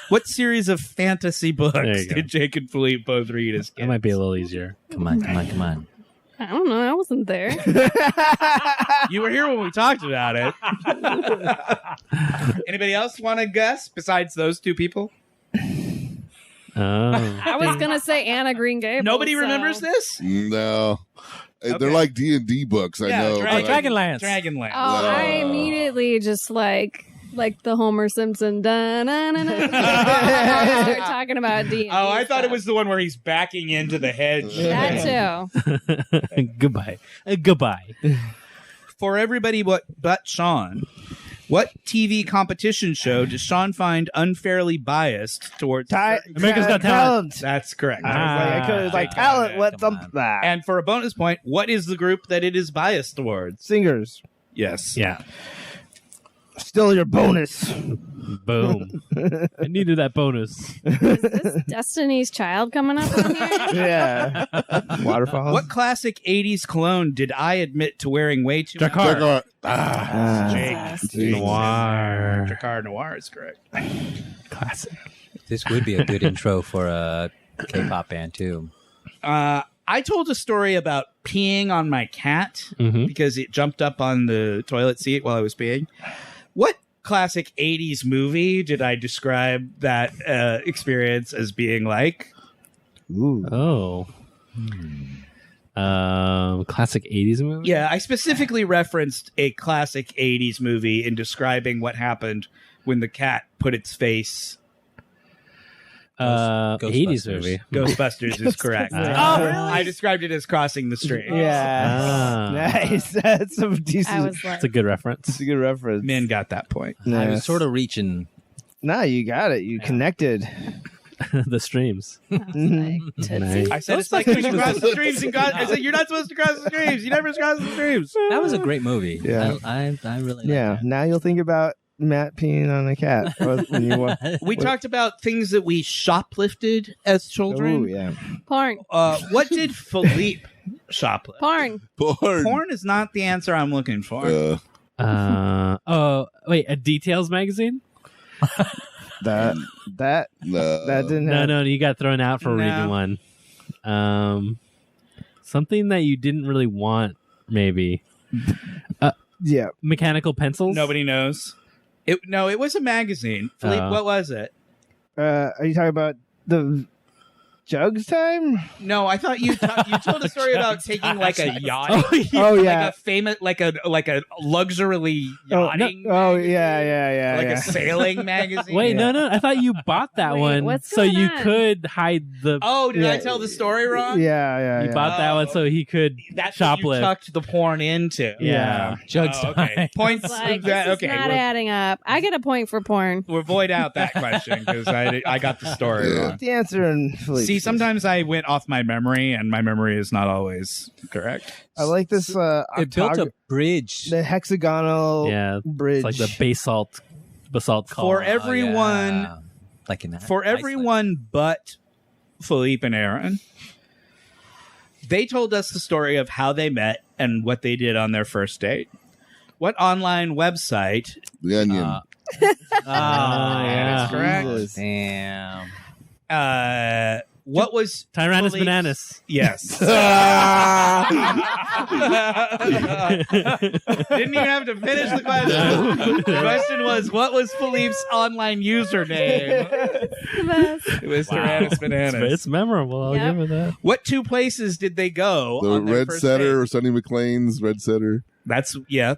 What series of fantasy There books you go. did Jake and Philippe both read as kids? That might be a little easier. Come on, come on, come on. I don't know. I wasn't there. You were here when we talked about it. Anybody else want to guess besides those two people? Oh. I was going to say Anna Green Gables. Nobody so- remembers this? No. Okay. They're like D&D books, I know. Dragon- but I- Dragonlance. Dragonlance. Oh, I immediately just like the Homer Simpson. Start talking about D. Oh, I thought it was the one where he's backing into the hedge. that too. Goodbye. Goodbye. For everybody but Shawn, what TV competition show does Shawn find unfairly biased towards? America's Got Talent. That's correct. I could have like talent. What's Come up on. that? And for a bonus point, what is the group that it is biased towards? Singers. Yes. Yeah. Still your bonus. Boom. I needed that bonus. Is this Destiny's Child coming up on here? Yeah. Waterfalls. What classic 80s cologne did I admit to wearing way too much? Drakkar. Jake. Noir. Drakkar Noir is correct. Classic. This would be a good intro for a K-pop band too. I told a story about peeing on my cat Mhm. because it jumped up on the toilet seat while I was peeing. What classic 80s movie did I describe that experience as being like? Ooh. Oh. Classic 80s movie? Yeah, I specifically referenced a classic 80s movie in describing what happened when the cat put its face. 80s movie. Ghostbusters is correct. Oh, really? I described it as crossing the street. Yeah. Ah. Nice. That's some decent. I was like, That's a good reference. That's a good reference. Men got that point. I Nice. was sort of reaching. No, you got it. You connected. The streams. Mhm. Nice. I said it's like when you cross the streams and I said you're not supposed to cross the streams. You never cross the streams. That was a great movie. Yeah. I really Yeah. liked Now you'll think about Matt peeing on a cat when you want. We talked about things that we shoplifted as children. Oh yeah. porn. What did Philippe shoplift? Porn. Porn. Porn is not the answer I'm looking for. Oh, wait, a Details magazine? That No. didn't No, happen. no, you got thrown out for No. reading one. Something that you didn't really want, maybe. Yeah. Mechanical pencils? Nobody knows. It was a magazine. Philippe, Oh. what was it? Are you talking about the Jugs time? No, I thought you told a story about taking like a yacht. Oh Like yeah. a famous, like a luxury yachting. Yeah. Like a sailing magazine. Wait, no. I thought you bought that Wait, one what's so going you on? could hide the. Oh, did I Yeah. tell the story wrong? Yeah. You bought that one so he could That's what you shoplift. tucked the porn into. Yeah. Jugs Oh, okay. time. Points. Like, that, this okay. is not We'll, adding up. I get a point for porn. we'll void out that question because I got the story wrong. The answer in Philippe's. See, sometimes I went off my memory, and my memory is not always correct. I like this. It built a bridge. the hexagonal Yeah, bridge. it's like the basalt column. For everyone, Yeah. Like in for Iceland. everyone but Philippe and Erin, they told us the story of how they met and what they did on their first date. What online website? The Onion. yeah. That's correct. Jesus. Damn. What was Tyrannus Philippe's- bananas. Yes. Didn't even have to finish the question. The question was, what was Philippe's online username? The best. It was Tyrannus Bananas. It's memorable. I'll Yep. give it that. What two places did they go? The on their Red first Setter date? or Sonny McLean's Red Setter. That's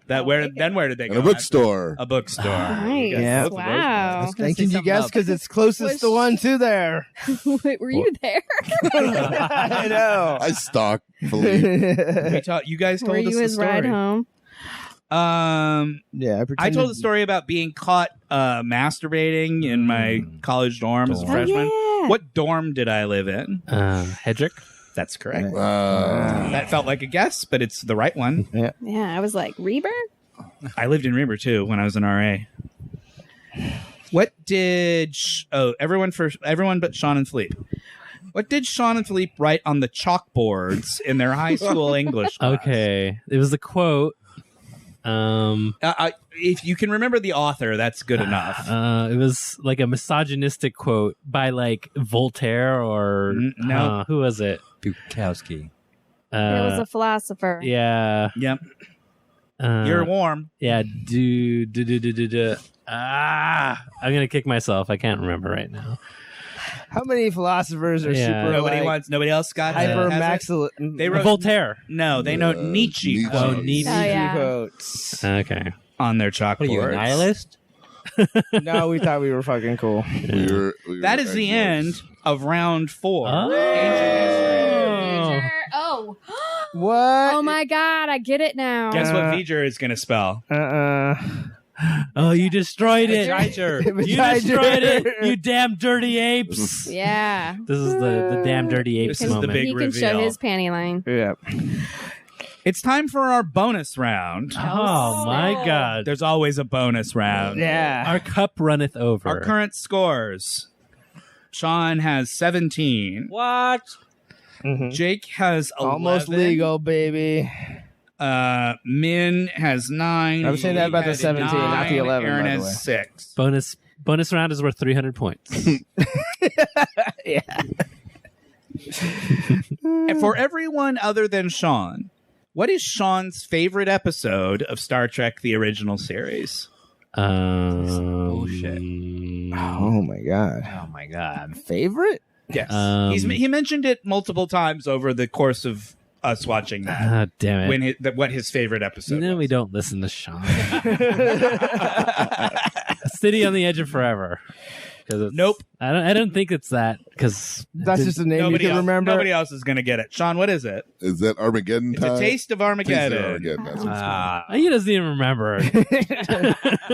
That where did they And go? a bookstore. A bookstore. Nice. Yeah. Wow. And can you guess? Because it's closest to one to there. Wait, were you there? I know. I stalked Philippe. You guys told Were us you the his story. ride home? Yeah, I told the story about being caught masturbating in my college dorm as a freshman. Oh, yeah. What dorm did I live in? Hedrick. That's correct. Wow. That felt like a guess, but it's the right one. Yeah, I was like, Reber? I lived in Reber too when I was an RA. What did everyone but Shawn and Philippe? What did Shawn and Philippe write on the chalkboards in their high school English class? Okay, it was the quote. If you can remember the author, that's good enough. It was like a misogynistic quote by like Voltaire or No. who was it? Bukowski. It was a philosopher. Yeah. Yep. Uh, You're warm. Yeah. I'm gonna kick myself. I can't remember right now. How many philosophers are Yeah. super Nobody else got hyper has it? maxil? They wrote Voltaire. No, they know Nietzsche Nietzsche. quotes Nietzsche. Oh, yeah. quotes. Okay. on their What are you, a chalkboards. nihilist? No, we thought we were fucking cool. We were That is the end excellent. of round 4. Oh. Ancient history. Oh. What? Oh my God, I get it now. Guess what Veeger is going to spell? Oh, you destroyed it. Vajayjur. You destroyed it. You damn dirty apes. Yeah. This is the damn dirty apes This is the moment. big He can reveal. show his panty line. Yeah. It's time for our bonus round. Oh my God. There's always a bonus round. Yeah. Our cup runneth over. Our current scores. Shawn has 17. What? Jake has 11. Almost legal, baby. Min has 9. I was saying that about the Has 17, not the 11, Erin by the has way. 6. bonus round is worth 300 points. And for everyone other than Shawn, what is Shawn's favorite episode of Star Trek: The Original Series? Bullshit. Oh my god. Oh my God. Favorite? Yes, Um, he mentioned it multiple times over the course of us watching that. Ah, damn it. What his favorite episode? You know was. we don't listen to Shawn. City on the Edge of Forever. Nope. I don't think it's that because That's just a name you can remember. Nobody else is going to get it. Shawn, what is it? Is that Armageddon It's time? a taste of Taste of Armageddon. Armageddon. That's what it's he doesn't even remember.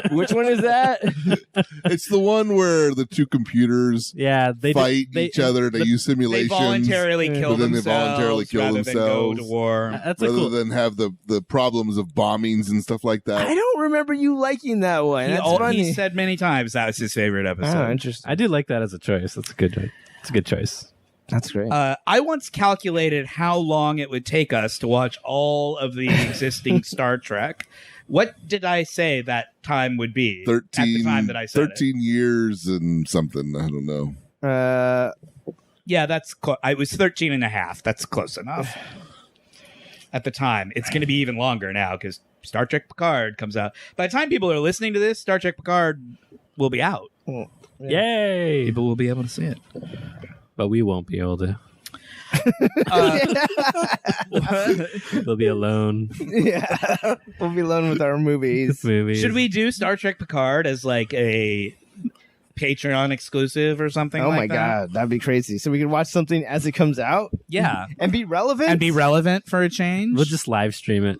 Which one is that? called. It's the one where the two computers Yeah, they fight they, each other. They use They simulations voluntarily kill But then they themselves voluntarily kill rather than go to themselves. war. That's a rather cool. than have the problems of bombings and stuff like that. I don't remember you liking that one. That's funny. He said many times that was his favorite episode. Oh, interesting. I do like that as a choice. That's a good. It's a good choice. That's great. I once calculated how long it would take us to watch all of the existing Star Trek. What did I say that time would be? 13, at the time that I said 13 years and something. I don't know. it. Yeah, that's I was 13 and a half. That's close enough. At the time. It's going to be even longer now because Star Trek Picard comes out. By the time people are listening to this, Star Trek Picard will be out. Yay! People will be able to see it. but we won't be able to. We'll be alone. Yeah, we'll be alone with our movies. Should we do Star Trek Picard as like a Patreon exclusive or something? Oh like my that? god, that'd be crazy. So we can watch something as it comes out. Yeah, and be relevant. and be relevant for a change. We'll just live stream it.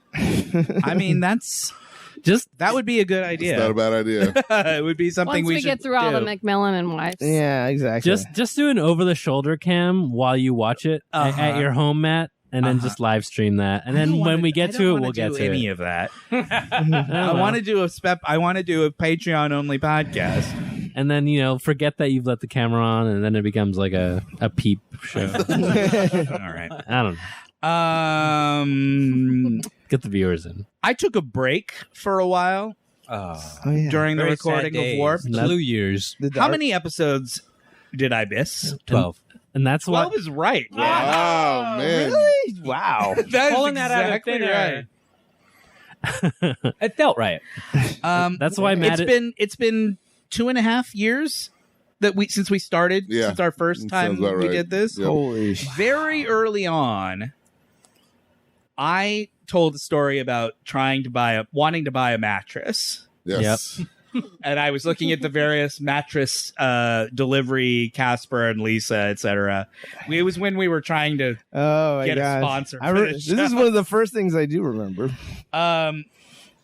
I mean, that's Just that would be a good idea. It's not a bad idea. It would be something Once we should get through all the do. McMillan and wives. Yeah, exactly. just do an over the shoulder cam while you watch it at your home, Matt, and then just live stream that. And then when we get to it, we'll get to any it. of that. I want to do I want to do a Patreon only podcast. And then forget that you've let the camera on, and then it becomes like a peep show. All right. I don't know. Get the viewers in. I took a break for a while Oh, yeah. during the Very sad recording of days. Warp. 2 years. The How dark- many episodes did I miss? 12. And that's 12 what is right. Oh, man. Really? Wow. That is Pulling that out of exactly thin air. right. It felt right. that's why Matt. It's been 2.5 years that since we started, Yeah. since our first That time sounds about we right. did this. Yep. Holy sh! Very early on, I told a story about wanting to buy a mattress. Yes. And I was looking at the various mattress delivery, Casper and Lisa, etc. It was when we were trying to Oh my get a god! sponsor. For This this is show. one of the first things I do remember.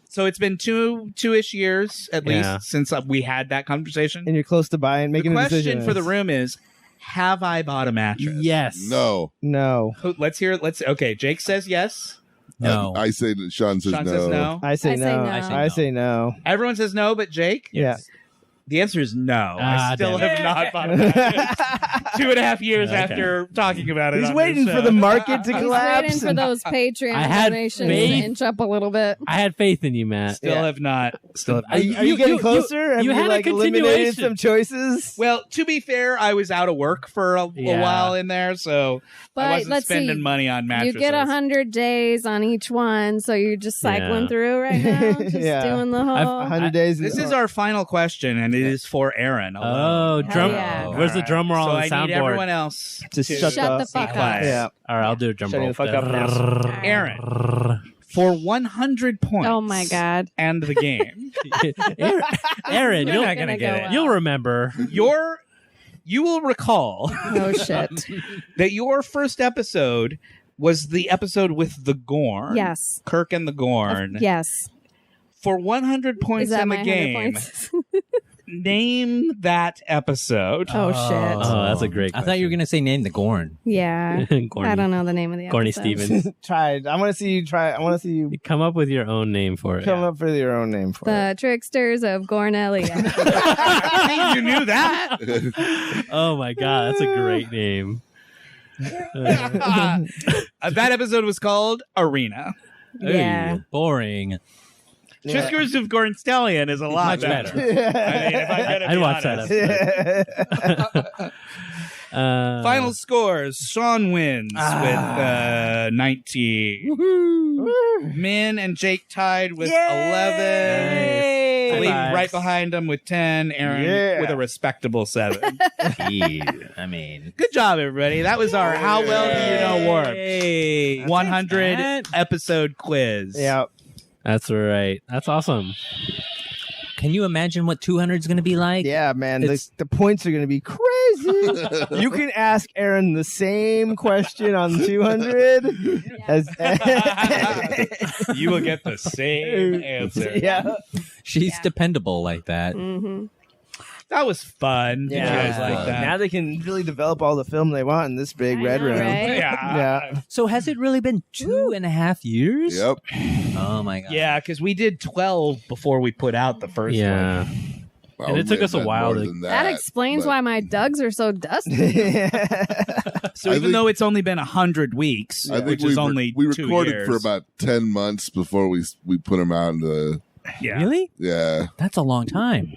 So it's been two-ish years at Yeah. least since we had that conversation. And you're close to buying, The making a decision. question for the room is: have I bought a mattress? Yes. No. No, Let's hear it. Okay, Jake says yes. No. I say that Sean says Sean no. says no. I say I say no. no. I say no. Everyone says no, but Jake. Yeah. The answer is no. Ah, I still damn have not bought a mattress. 2.5 years Okay. after talking about it. He's on waiting this for show. the market to He's collapse. waiting for those Patreon I had donations faith. to inch up a little bit. I had faith in you, Matt. Still have not. Still have. Are you getting closer? Have you you had a like eliminated continuation. some choices? Well, to be fair, I was out of work for a Yeah. while in there, so But I wasn't let's spending see. money on You mattresses. get 100 days on each one, so you're just cycling Yeah. through right now, just Yeah. doing the I've- whole. 100 days. This is our final question, and it is for Erin. Oh, drum! yeah. Where's the drum roll So on I the need soundboard? everyone else to shut the fuck up. quiet. Yeah. All right, I'll do a drum Shutting roll. the fuck up now. Aaron, for 100 points. Oh my god! And the game. Aaron, You're you'll, not gonna get it. you'll remember. You will recall Oh shit! that your first episode was the episode with the Gorn. Yes. Kirk and the Gorn. Yes. For 100 Is points that in my the 100 game, points? name that episode. Oh shit! Oh, that's a great I thought you were going to say name the Gorn. Yeah. Corny. I don't know the name of the Corny episode. Stevens. Try it. I want to see you try. I want to see you Come up with your own name for it. come up with your own name for it. The Tricksters of Gornelia. You knew that? Oh my god, that's a great name. That episode was called Arena. Yeah. Ooh, boring. Tricksters of Gornstallion is a lot Much better. better. I mean, if I'm gonna I'd be watch that honest. episode. Final scores. Shawn wins with 19. Min and Jake tied with 11. Lee Nice. right behind him with 10. Erin Yeah. with a respectable 7. I mean, Good job, everybody. That was our How Well Do You Know Warp hey, 100 episode quiz. Yeah. That's right. That's awesome. Can you imagine what 200 is going to be like? Yeah, man. The It's- points are going to be crazy. You can ask Erin the same question on 200 as You will get the same answer. yeah. She's Yeah. dependable like that. Mm-hmm. That was fun. Did you guys like that? Now they can really develop all the film they want in this big I red know, room. right? Yeah. So has it really been 2.5 years? Yep. Oh my god. Yeah, because we did 12 before we put out the first one. Yeah. Well, And it we took may us a have done while more to- than That explains but- why my Dougs are so dusty. So I even think- though it's only been 100 weeks, I think which we is re- only we 2 recorded years. for about 10 months before we put them out into yeah. Really? yeah. That's a long time.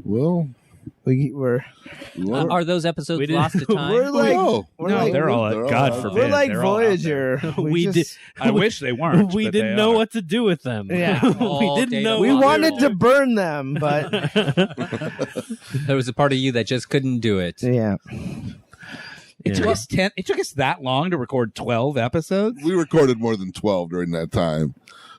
Well, we're Are those episodes We didn't- lost to time? we're like no. we're No, like they're all, they're all God out. forbid. we're like they're all out there. Voyager. We just- did. I wish they weren't. We but didn't they know are. what to do with them. Yeah. we All didn't day know. long. We what wanted do. to burn them, but There was a part of you that just couldn't do it. yeah. It took us It took us that long to record 12 episodes. We recorded more than 12 during that time.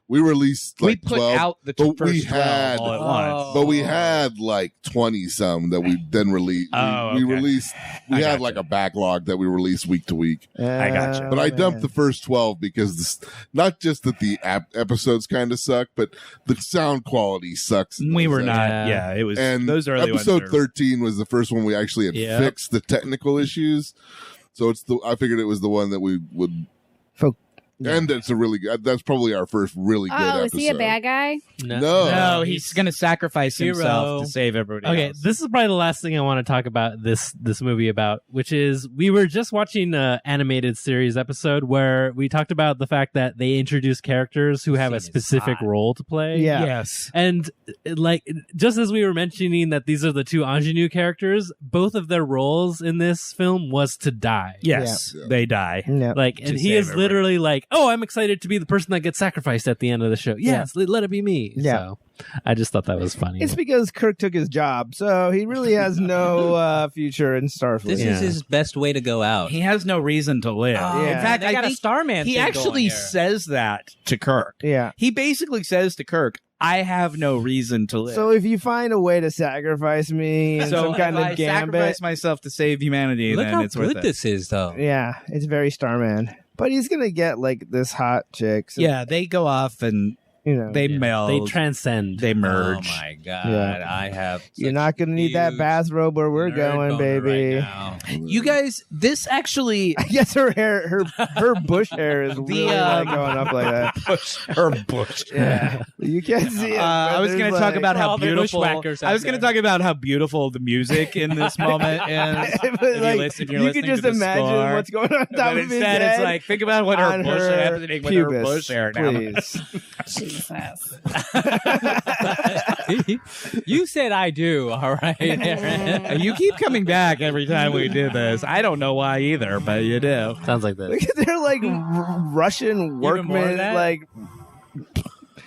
We released like we put 12, out the but first we 12 had, all at once. but we had like 20 some that we then released. Oh, we okay. released. We I had gotcha. like a backlog that we released week to week. I gotcha. But I dumped the first 12 because not just that the episodes kind of suck, but the sound quality sucks. in We those were episodes. not. Yeah, it was. And those early episode ones. 13 was the first one we actually had Yep. fixed the technical issues. So I figured it was the one that we would. And it's a really good. That's probably our first really good Oh, episode. is he a bad guy? No. No, he's going to sacrifice Hero. himself to save everybody Okay, else. this is probably the last thing I want to talk about this movie about, which is we were just watching an animated series episode where we talked about the fact that they introduce characters who have a Scene is specific hot. role to play. Yeah. Yes. And like just as we were mentioning that these are the two ingenue characters, both of their roles in this film was to die. Yes, Yeah. they die. Yeah. Like, To and he save is literally like, "Oh, I'm excited to be the person that gets sacrificed at the end of the show. Yes, let it be me." Yeah. So I just thought that was funny. It's because Kirk took his job, so he really has no future in Starfleet. This Yeah. is his best way to go out. He has no reason to live. Oh, Yeah. In fact, they I got a think Starman. he thing actually going here. says that to Kirk. Yeah. He basically says to Kirk, "I have no reason to live." So if you find a way to sacrifice me in some kind if of I gambit, sacrifice myself to save humanity, Look then how it's worth good it. this is, though. yeah, it's very Starman. But he's gonna get like this hot chick. So, Yeah, they go off and you know, they Yeah. meld. They transcend. They merge. Oh my god! Yeah. I have. you're such not gonna need that huge bathrobe where we're nerd going, boner baby. right now. You guys, this actually I guess her hair, her bush hair is really like going up like that. her bush. Yeah, you can't see it. I was going to talk about how all the beautiful. bushwhackers I was out going to there. talk about how beautiful the music in this moment is. If you're you listening could just to the imagine score. what's going on top But of his instead, head. it's like think about what her on bush her happening with her pubis, bush hair now. please. Jesus. You said I do. All right, Erin. You keep coming back every time we do this. I don't know why either, but you do. Sounds like this. Look at their like Russian more of workmen, that? like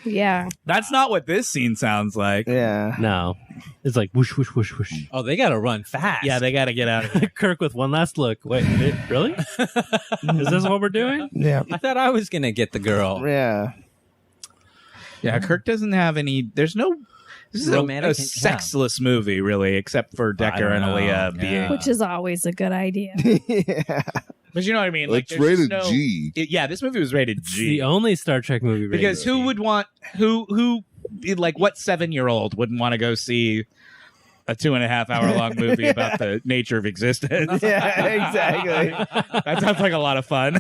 Yeah. That's not what this scene sounds like. yeah. No, it's like whoosh whoosh whoosh whoosh. Oh, they got to run fast. Yeah, they got to get out of here. Kirk with one last look. Wait, really? Is this what we're doing? Yeah. I thought I was gonna get the girl. Yeah. Yeah, Kirk doesn't have any. There's no. This is a Romantic- sexless movie, really, except for Decker and know. Aaliyah Yeah. being. Which is always a good idea. Yeah. But you know what I mean? It's there's rated just no- G. Yeah, this movie was rated It's G. the only Star Trek movie rated Because who G. would want who like what 7-year-old wouldn't want to go see a 2.5 hour long movie about the nature of existence? Yeah, exactly. That sounds like a lot of fun.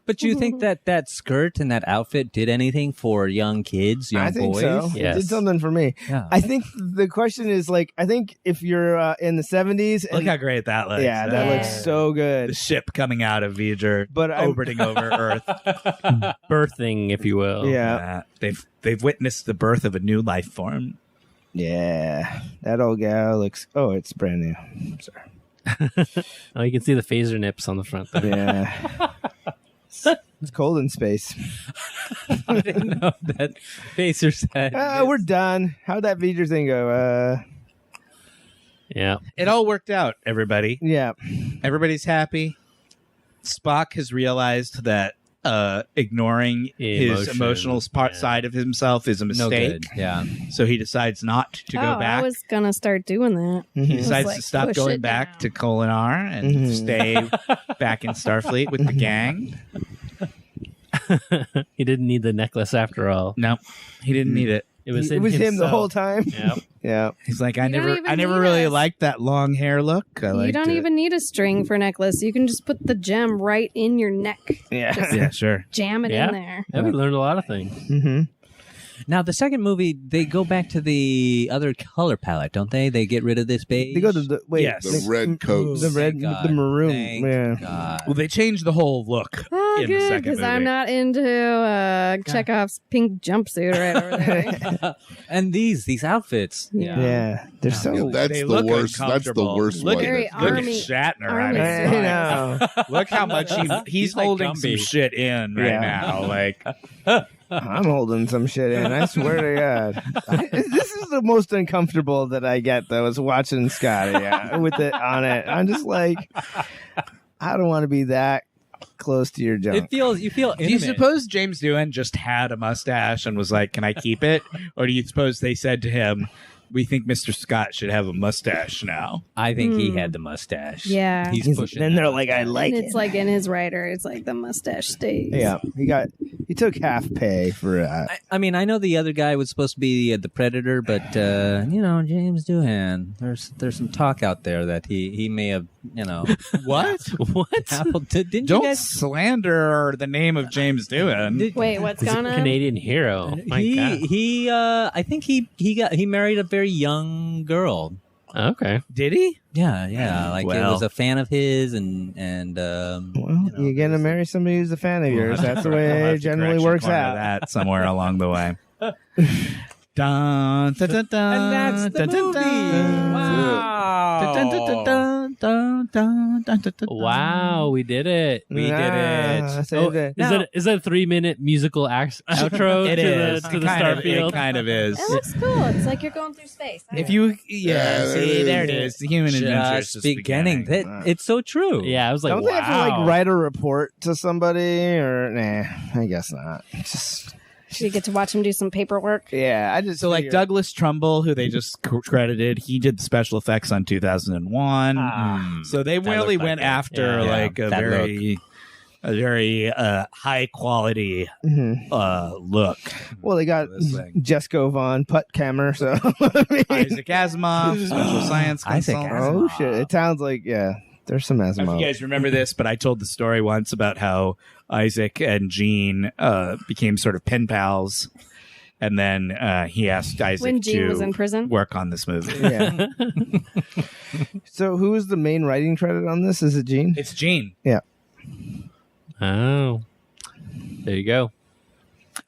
But you think that skirt and that outfit did anything for young kids, young I think boys? so. It Yes. did something for me. Yeah. I think the question is like, I think if you're in the 70s, Look and, how great that looks. yeah, that Yeah. looks so The good. ship coming out of Vuh-ger, But I'm- orbiting over Earth. birthing, if you will? Yeah. They've witnessed the birth of a new life form. Yeah, that old gal looks. Oh, it's brand new. Sorry. Oh, you can see the phaser nips on the front there. Yeah. It's cold in space. I didn't know that Pacer said. We're done. How'd that Veeger thing go? Yeah. It all worked out, everybody. Yeah. Everybody's happy. Spock has realized that ignoring his Emotion, emotional yeah. side of himself is a No mistake. good. Yeah. So he decides not to go back. I was gonna start doing that. He Mhm. decides like, to stop push going it back to down. Kolinar and Mhm. stay back in Starfleet with the gang. He didn't need the necklace after all. No, he didn't need it. It was, It was him the himself. whole time. Yep. Yeah. He's like, I You don't never even need really a- liked that long hair look. You don't even need a string for necklace. You can just put the gem right in your neck. Yeah. Yeah, sure. Jam it Yeah. in there. Yeah, we learned a lot of things. Mm-hmm. Now the second movie, they go back to the other color palette, don't they? They get rid of this beige. They go to the wait. Yes. The red coats. The red, Thank God. the maroon. Thank Yeah. God. Well, they changed the whole look Oh, in the good, second because movie. I'm not into Chekhov's pink jumpsuit right over there. And these outfits. Yeah. Yeah. They're so. Yeah, that's They the look worst. That's the uncomfortable. worst Look one. at, Very look at army- Shatner. army on his I side. know. Look how much he's He's like holding some Gumby. shit in right Yeah. now. Like, I'm holding some shit in. I swear to God. This is the most uncomfortable that I get though, is watching Scotty with it on it. I'm just like, I don't want to be that close to your junk. You feel Do you suppose James Doohan just had a mustache and was like, "Can I keep it?" Or do you suppose they said to him, "We think Mr. Scott should have a mustache now"? I think he had the mustache. Yeah. He's pushing. Then that. they're like, I like And it. it's like in his writer, it's like the mustache stays. Yeah, he took half pay for that. I mean, I know the other guy was supposed to be the Predator, but James Doohan. There's some talk out there that he may have, What? Didn't you Don't guys? slander the name of James Doohan. Wait, what's He's going a on? Canadian hero. My God. I think he married a very young girl. Okay. Did he? Yeah. Like it Well. was a fan of his, and Well, you're gonna marry somebody who's a fan of yours. That's the way it generally works out. That somewhere along the way. Dun, dun, dun, dun, And that's the dun, dun, movie. dun. Wow. Dun, dun, dun, dun, dun, dun, dun, dun, dun. Wow, we did it. We did it. So the- Is that a 3-minute musical outro It to is. the It kind of- Starfield? It kind of is. That looks cool. It's like you're going through space. If you, see, there it is. The human adventure is Just just beginning. It's so true. Yeah, I was like, Don't wow. they have to like write a report to somebody or nah? I guess not. Just you get to watch him do some paperwork. yeah, I just So, like figured- Douglas Trumbull, who they just credited, he did the special effects on 2001. So they really looked like went it. after Yeah. like a that very high quality Mhm. look. Well, they got this thing. Jesco Von Puttkammer, so I mean- Isaac Asimov, special science Isaac consultant. oh shit! It sounds like there's some I don't know if Asimov. you guys remember this, but I told the story once about how Isaac and Gene became sort of pen pals, and then he asked Isaac When Gene to was in prison? work on this movie. Yeah. So who is the main writing credit on this? Is it Gene? It's Gene. Yeah. Oh. There you go.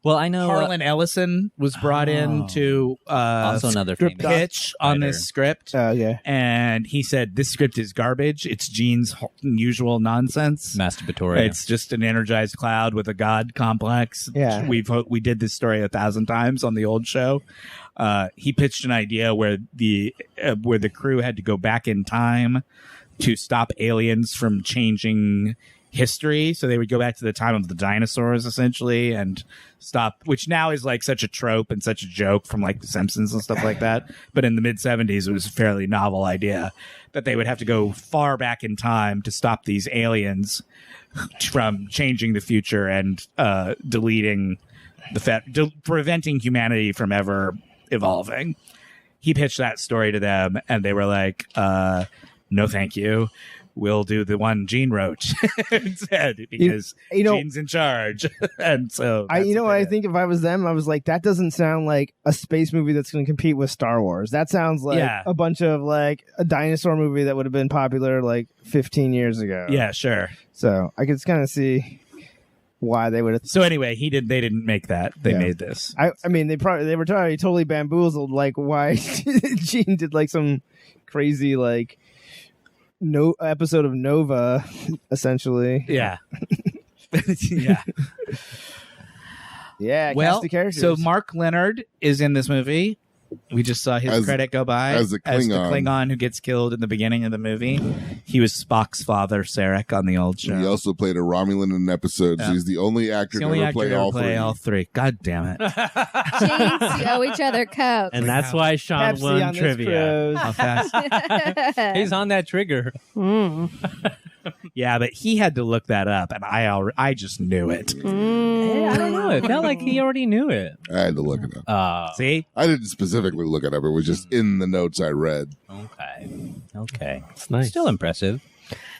Well, I know Harlan Ellison was brought in to also another famous pitch on writer. this script, Oh yeah. and he said this script is garbage. It's Gene's usual nonsense. masturbatory. It's just an energized cloud with a god complex. Yeah. We did this story 1,000 times on the old show. He pitched an idea where the crew had to go back in time to stop aliens from changing history. So they would go back to the time of the dinosaurs, essentially, and stop, which now is like such a trope and such a joke from like The Simpsons and stuff like that. But in the mid 70s, it was a fairly novel idea that they would have to go far back in time to stop these aliens from changing the future and deleting preventing humanity from ever evolving. He pitched that story to them, and they were like, no, thank you. We'll do the one Gene wrote instead because Gene's in charge. And so I think if I was them, I was like, that doesn't sound like a space movie that's going to compete with Star Wars. That sounds like a bunch of like a dinosaur movie that would have been popular like 15 years ago. Yeah, sure. So I could kind of see why they would have. So anyway, they didn't make that. They Yeah. made this. I mean, they were probably totally bamboozled. Like why Gene did like some crazy like episode of Nova, essentially. Yeah. Yeah. Yeah. Well, cast the characters. so Mark Leonard is in this movie. We just saw his credit go by as the Klingon who gets killed in the beginning of the movie. He was Spock's father, Sarek, on the old show. He also played a Romulan in an episode, so Yeah. he's the only actor He's the only to ever actor play to ever all play three. all three. God damn it. James owe each other Coke. And that's why Shawn Pepsi won on this trivia. cruise. How fast? He's on that trigger. Yeah, but he had to look that up, and I just knew it. I don't know. It felt like he already knew it. I had to look it up. See? I didn't specifically look it up. It was just in the notes I read. Okay. It's nice. Still impressive.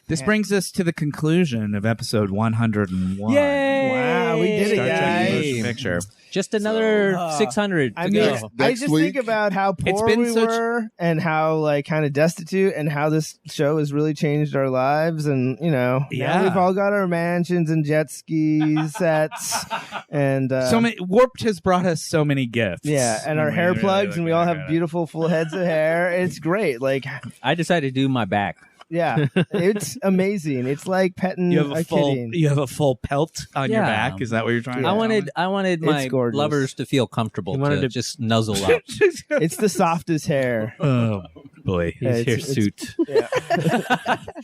This brings us to the conclusion of episode 101. Yay! Wow, we did it, Star Trek guys. Motion Picture. Just another 600 to I mean, go. I Next just week- think about how It's poor been we such- were and how like kind of destitute and how this show has really changed our lives. And now Yeah. we've all got our mansions and jet ski sets and So many, Warped has brought us so many gifts. yeah, and our When we hair really plugs, look and we all back have at it. beautiful full heads of hair. It's great. Like I decided to do my back. Yeah, it's amazing. It's like petting You have a full. kitten. You have a full pelt on your Yeah. back. Is that what you're trying to? I tell me? wanted my It's gorgeous. lovers to feel comfortable. You wanted to to- just nuzzle up. It's the softest hair. Oh boy. Yeah, His hirsute. Yeah.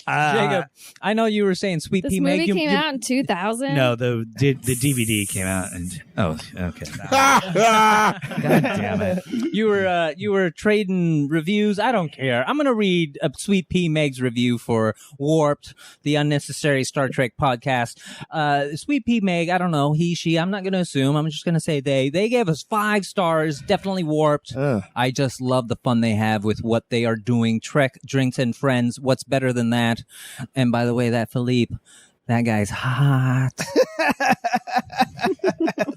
Jacob, I know you were saying Sweet This Pea movie Meg. You- came you- out in 2000. No, the DVD came out, and okay. God damn it! You were trading reviews. I don't care. I'm gonna read Sweet Pea Meg's review for Warped, the unnecessary Star Trek podcast. Sweet Pea Meg, I don't know, he, she. I'm not gonna assume. I'm just gonna say they. They gave us 5 stars. Definitely Warped. I just love the fun they have with what they are doing. Trek, drinks, and friends. What's better than that? And by the way, that Philippe. That guy's hot.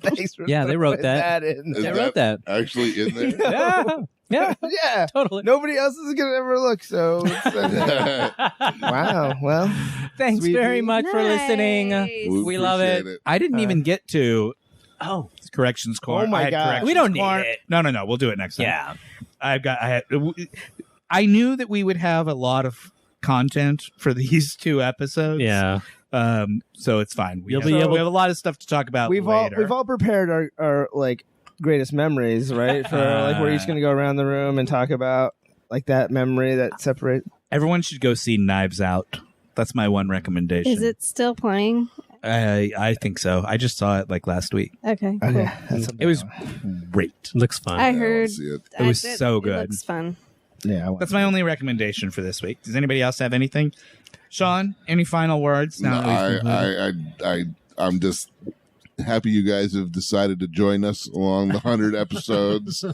Thanks for Yeah, they wrote putting that. in. Is They wrote that. actually in there? Yeah, Yeah. totally. Nobody else is gonna ever look. So, wow. Well, Thanks Sweet very Pea. much for listening. We love appreciate it. I didn't even get to corrections corner. Oh my I had God. corrections We don't need corner. it. No. We'll do it next time. Yeah. I knew that we would have a lot of content for these 2 episodes. Yeah. So it's fine. You'll be able- we have a lot of stuff to talk about we've later. all prepared our like greatest memories, right? For like we're each gonna go around the room and talk about like that memory that separates. Everyone should go see Knives Out. That's my one recommendation. Is it still playing? I think so. I just saw it like last week. Okay. Cool. Okay, that's It was great. Looks fun. I I heard see it. It was so good. It looks fun. yeah. I want That's my only recommendation for this week. Does anybody else have anything? Shawn, any final words? No, Now that we've concluded? I'm just happy you guys have decided to join us along the 100 episodes.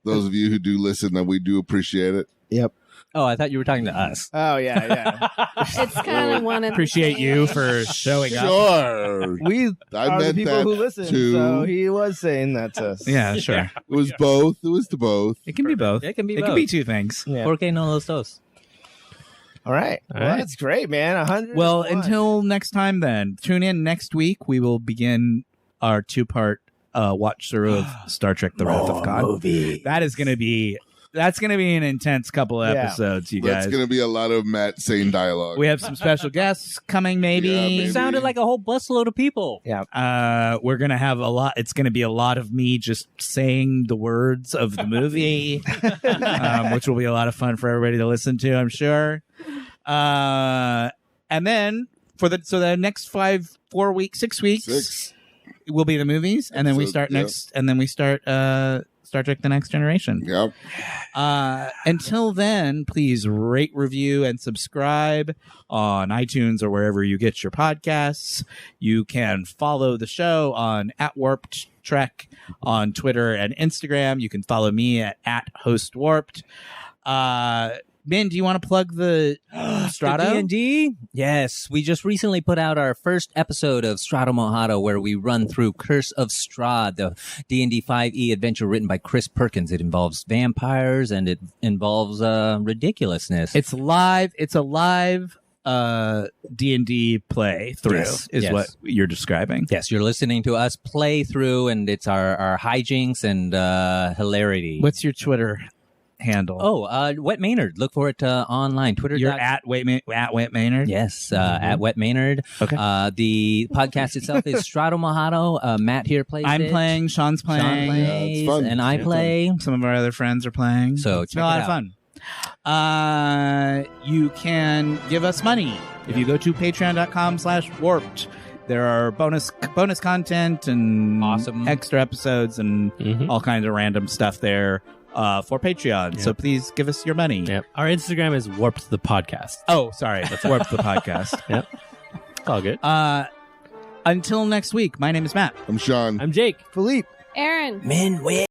Those of you who do listen, that we do appreciate it. Yep. Oh, I thought you were talking to us. Oh yeah. It's kind of one of the Appreciate you for showing up. Sure. We I are the meant people that who listen. too. So he was saying that to us. Yeah, sure. It was both. It was to both. It can be both. It can be It both. can be 2 things. Yeah. Porque no los dos. All right. All Well, right. that's great, man. 100. Well, until next time then. Tune in next week. We will begin our 2-part watch through of Star Trek The Wrath of Khan. movie. That's gonna be an intense couple of Yeah. episodes, you That's guys. going to be a lot of Matt saying dialogue. We have some special guests coming, maybe. Yeah, maybe. You sounded like a whole busload of people. We're gonna have a lot. It's gonna be a lot of me just saying the words of the movie, which will be a lot of fun for everybody to listen to, I'm sure. And then for the next 4 weeks, 6 weeks, 6. will be the movies, and then we Episode, start Star Trek: The Next Generation. Yep. Until then, please rate, review, and subscribe on iTunes or wherever you get your podcasts. You can follow the show on @WarpedTrek on Twitter and Instagram. You can follow me at @HostWarped. Ben, do you want to plug the Strato? The D&D? Yes, we just recently put out our first episode of Strato Mojado, where we run through Curse of Strahd, the D&D 5e adventure written by Chris Perkins. It involves vampires and it involves ridiculousness. It's live. It's a live D&D play through Yes. what you're describing. Yes, you're listening to us play through, and it's our hijinks and hilarity. What's your Twitter handle? Oh, Wet Maynard. Look for it online. Twitter. You're at Wet Maynard? Yes, at Wet Maynard. Okay. The podcast itself is Strato Mojado. Matt here plays I'm it. playing, Sean's playing. Sean plays, it's fun. and I play. Some of our other friends are playing. So it's check been a lot it of out. fun. You can give us money if you go to patreon.com/warped. There are bonus content and Awesome. extra episodes and all kinds of random stuff there for Patreon. Yep. So please give us your money. Yep. Our Instagram is Warped the Podcast. Oh, sorry. That's Warped the podcast. Yep. All good. Until next week, my name is Matt. I'm Shawn. I'm Jake. Philippe. Erin. Men win.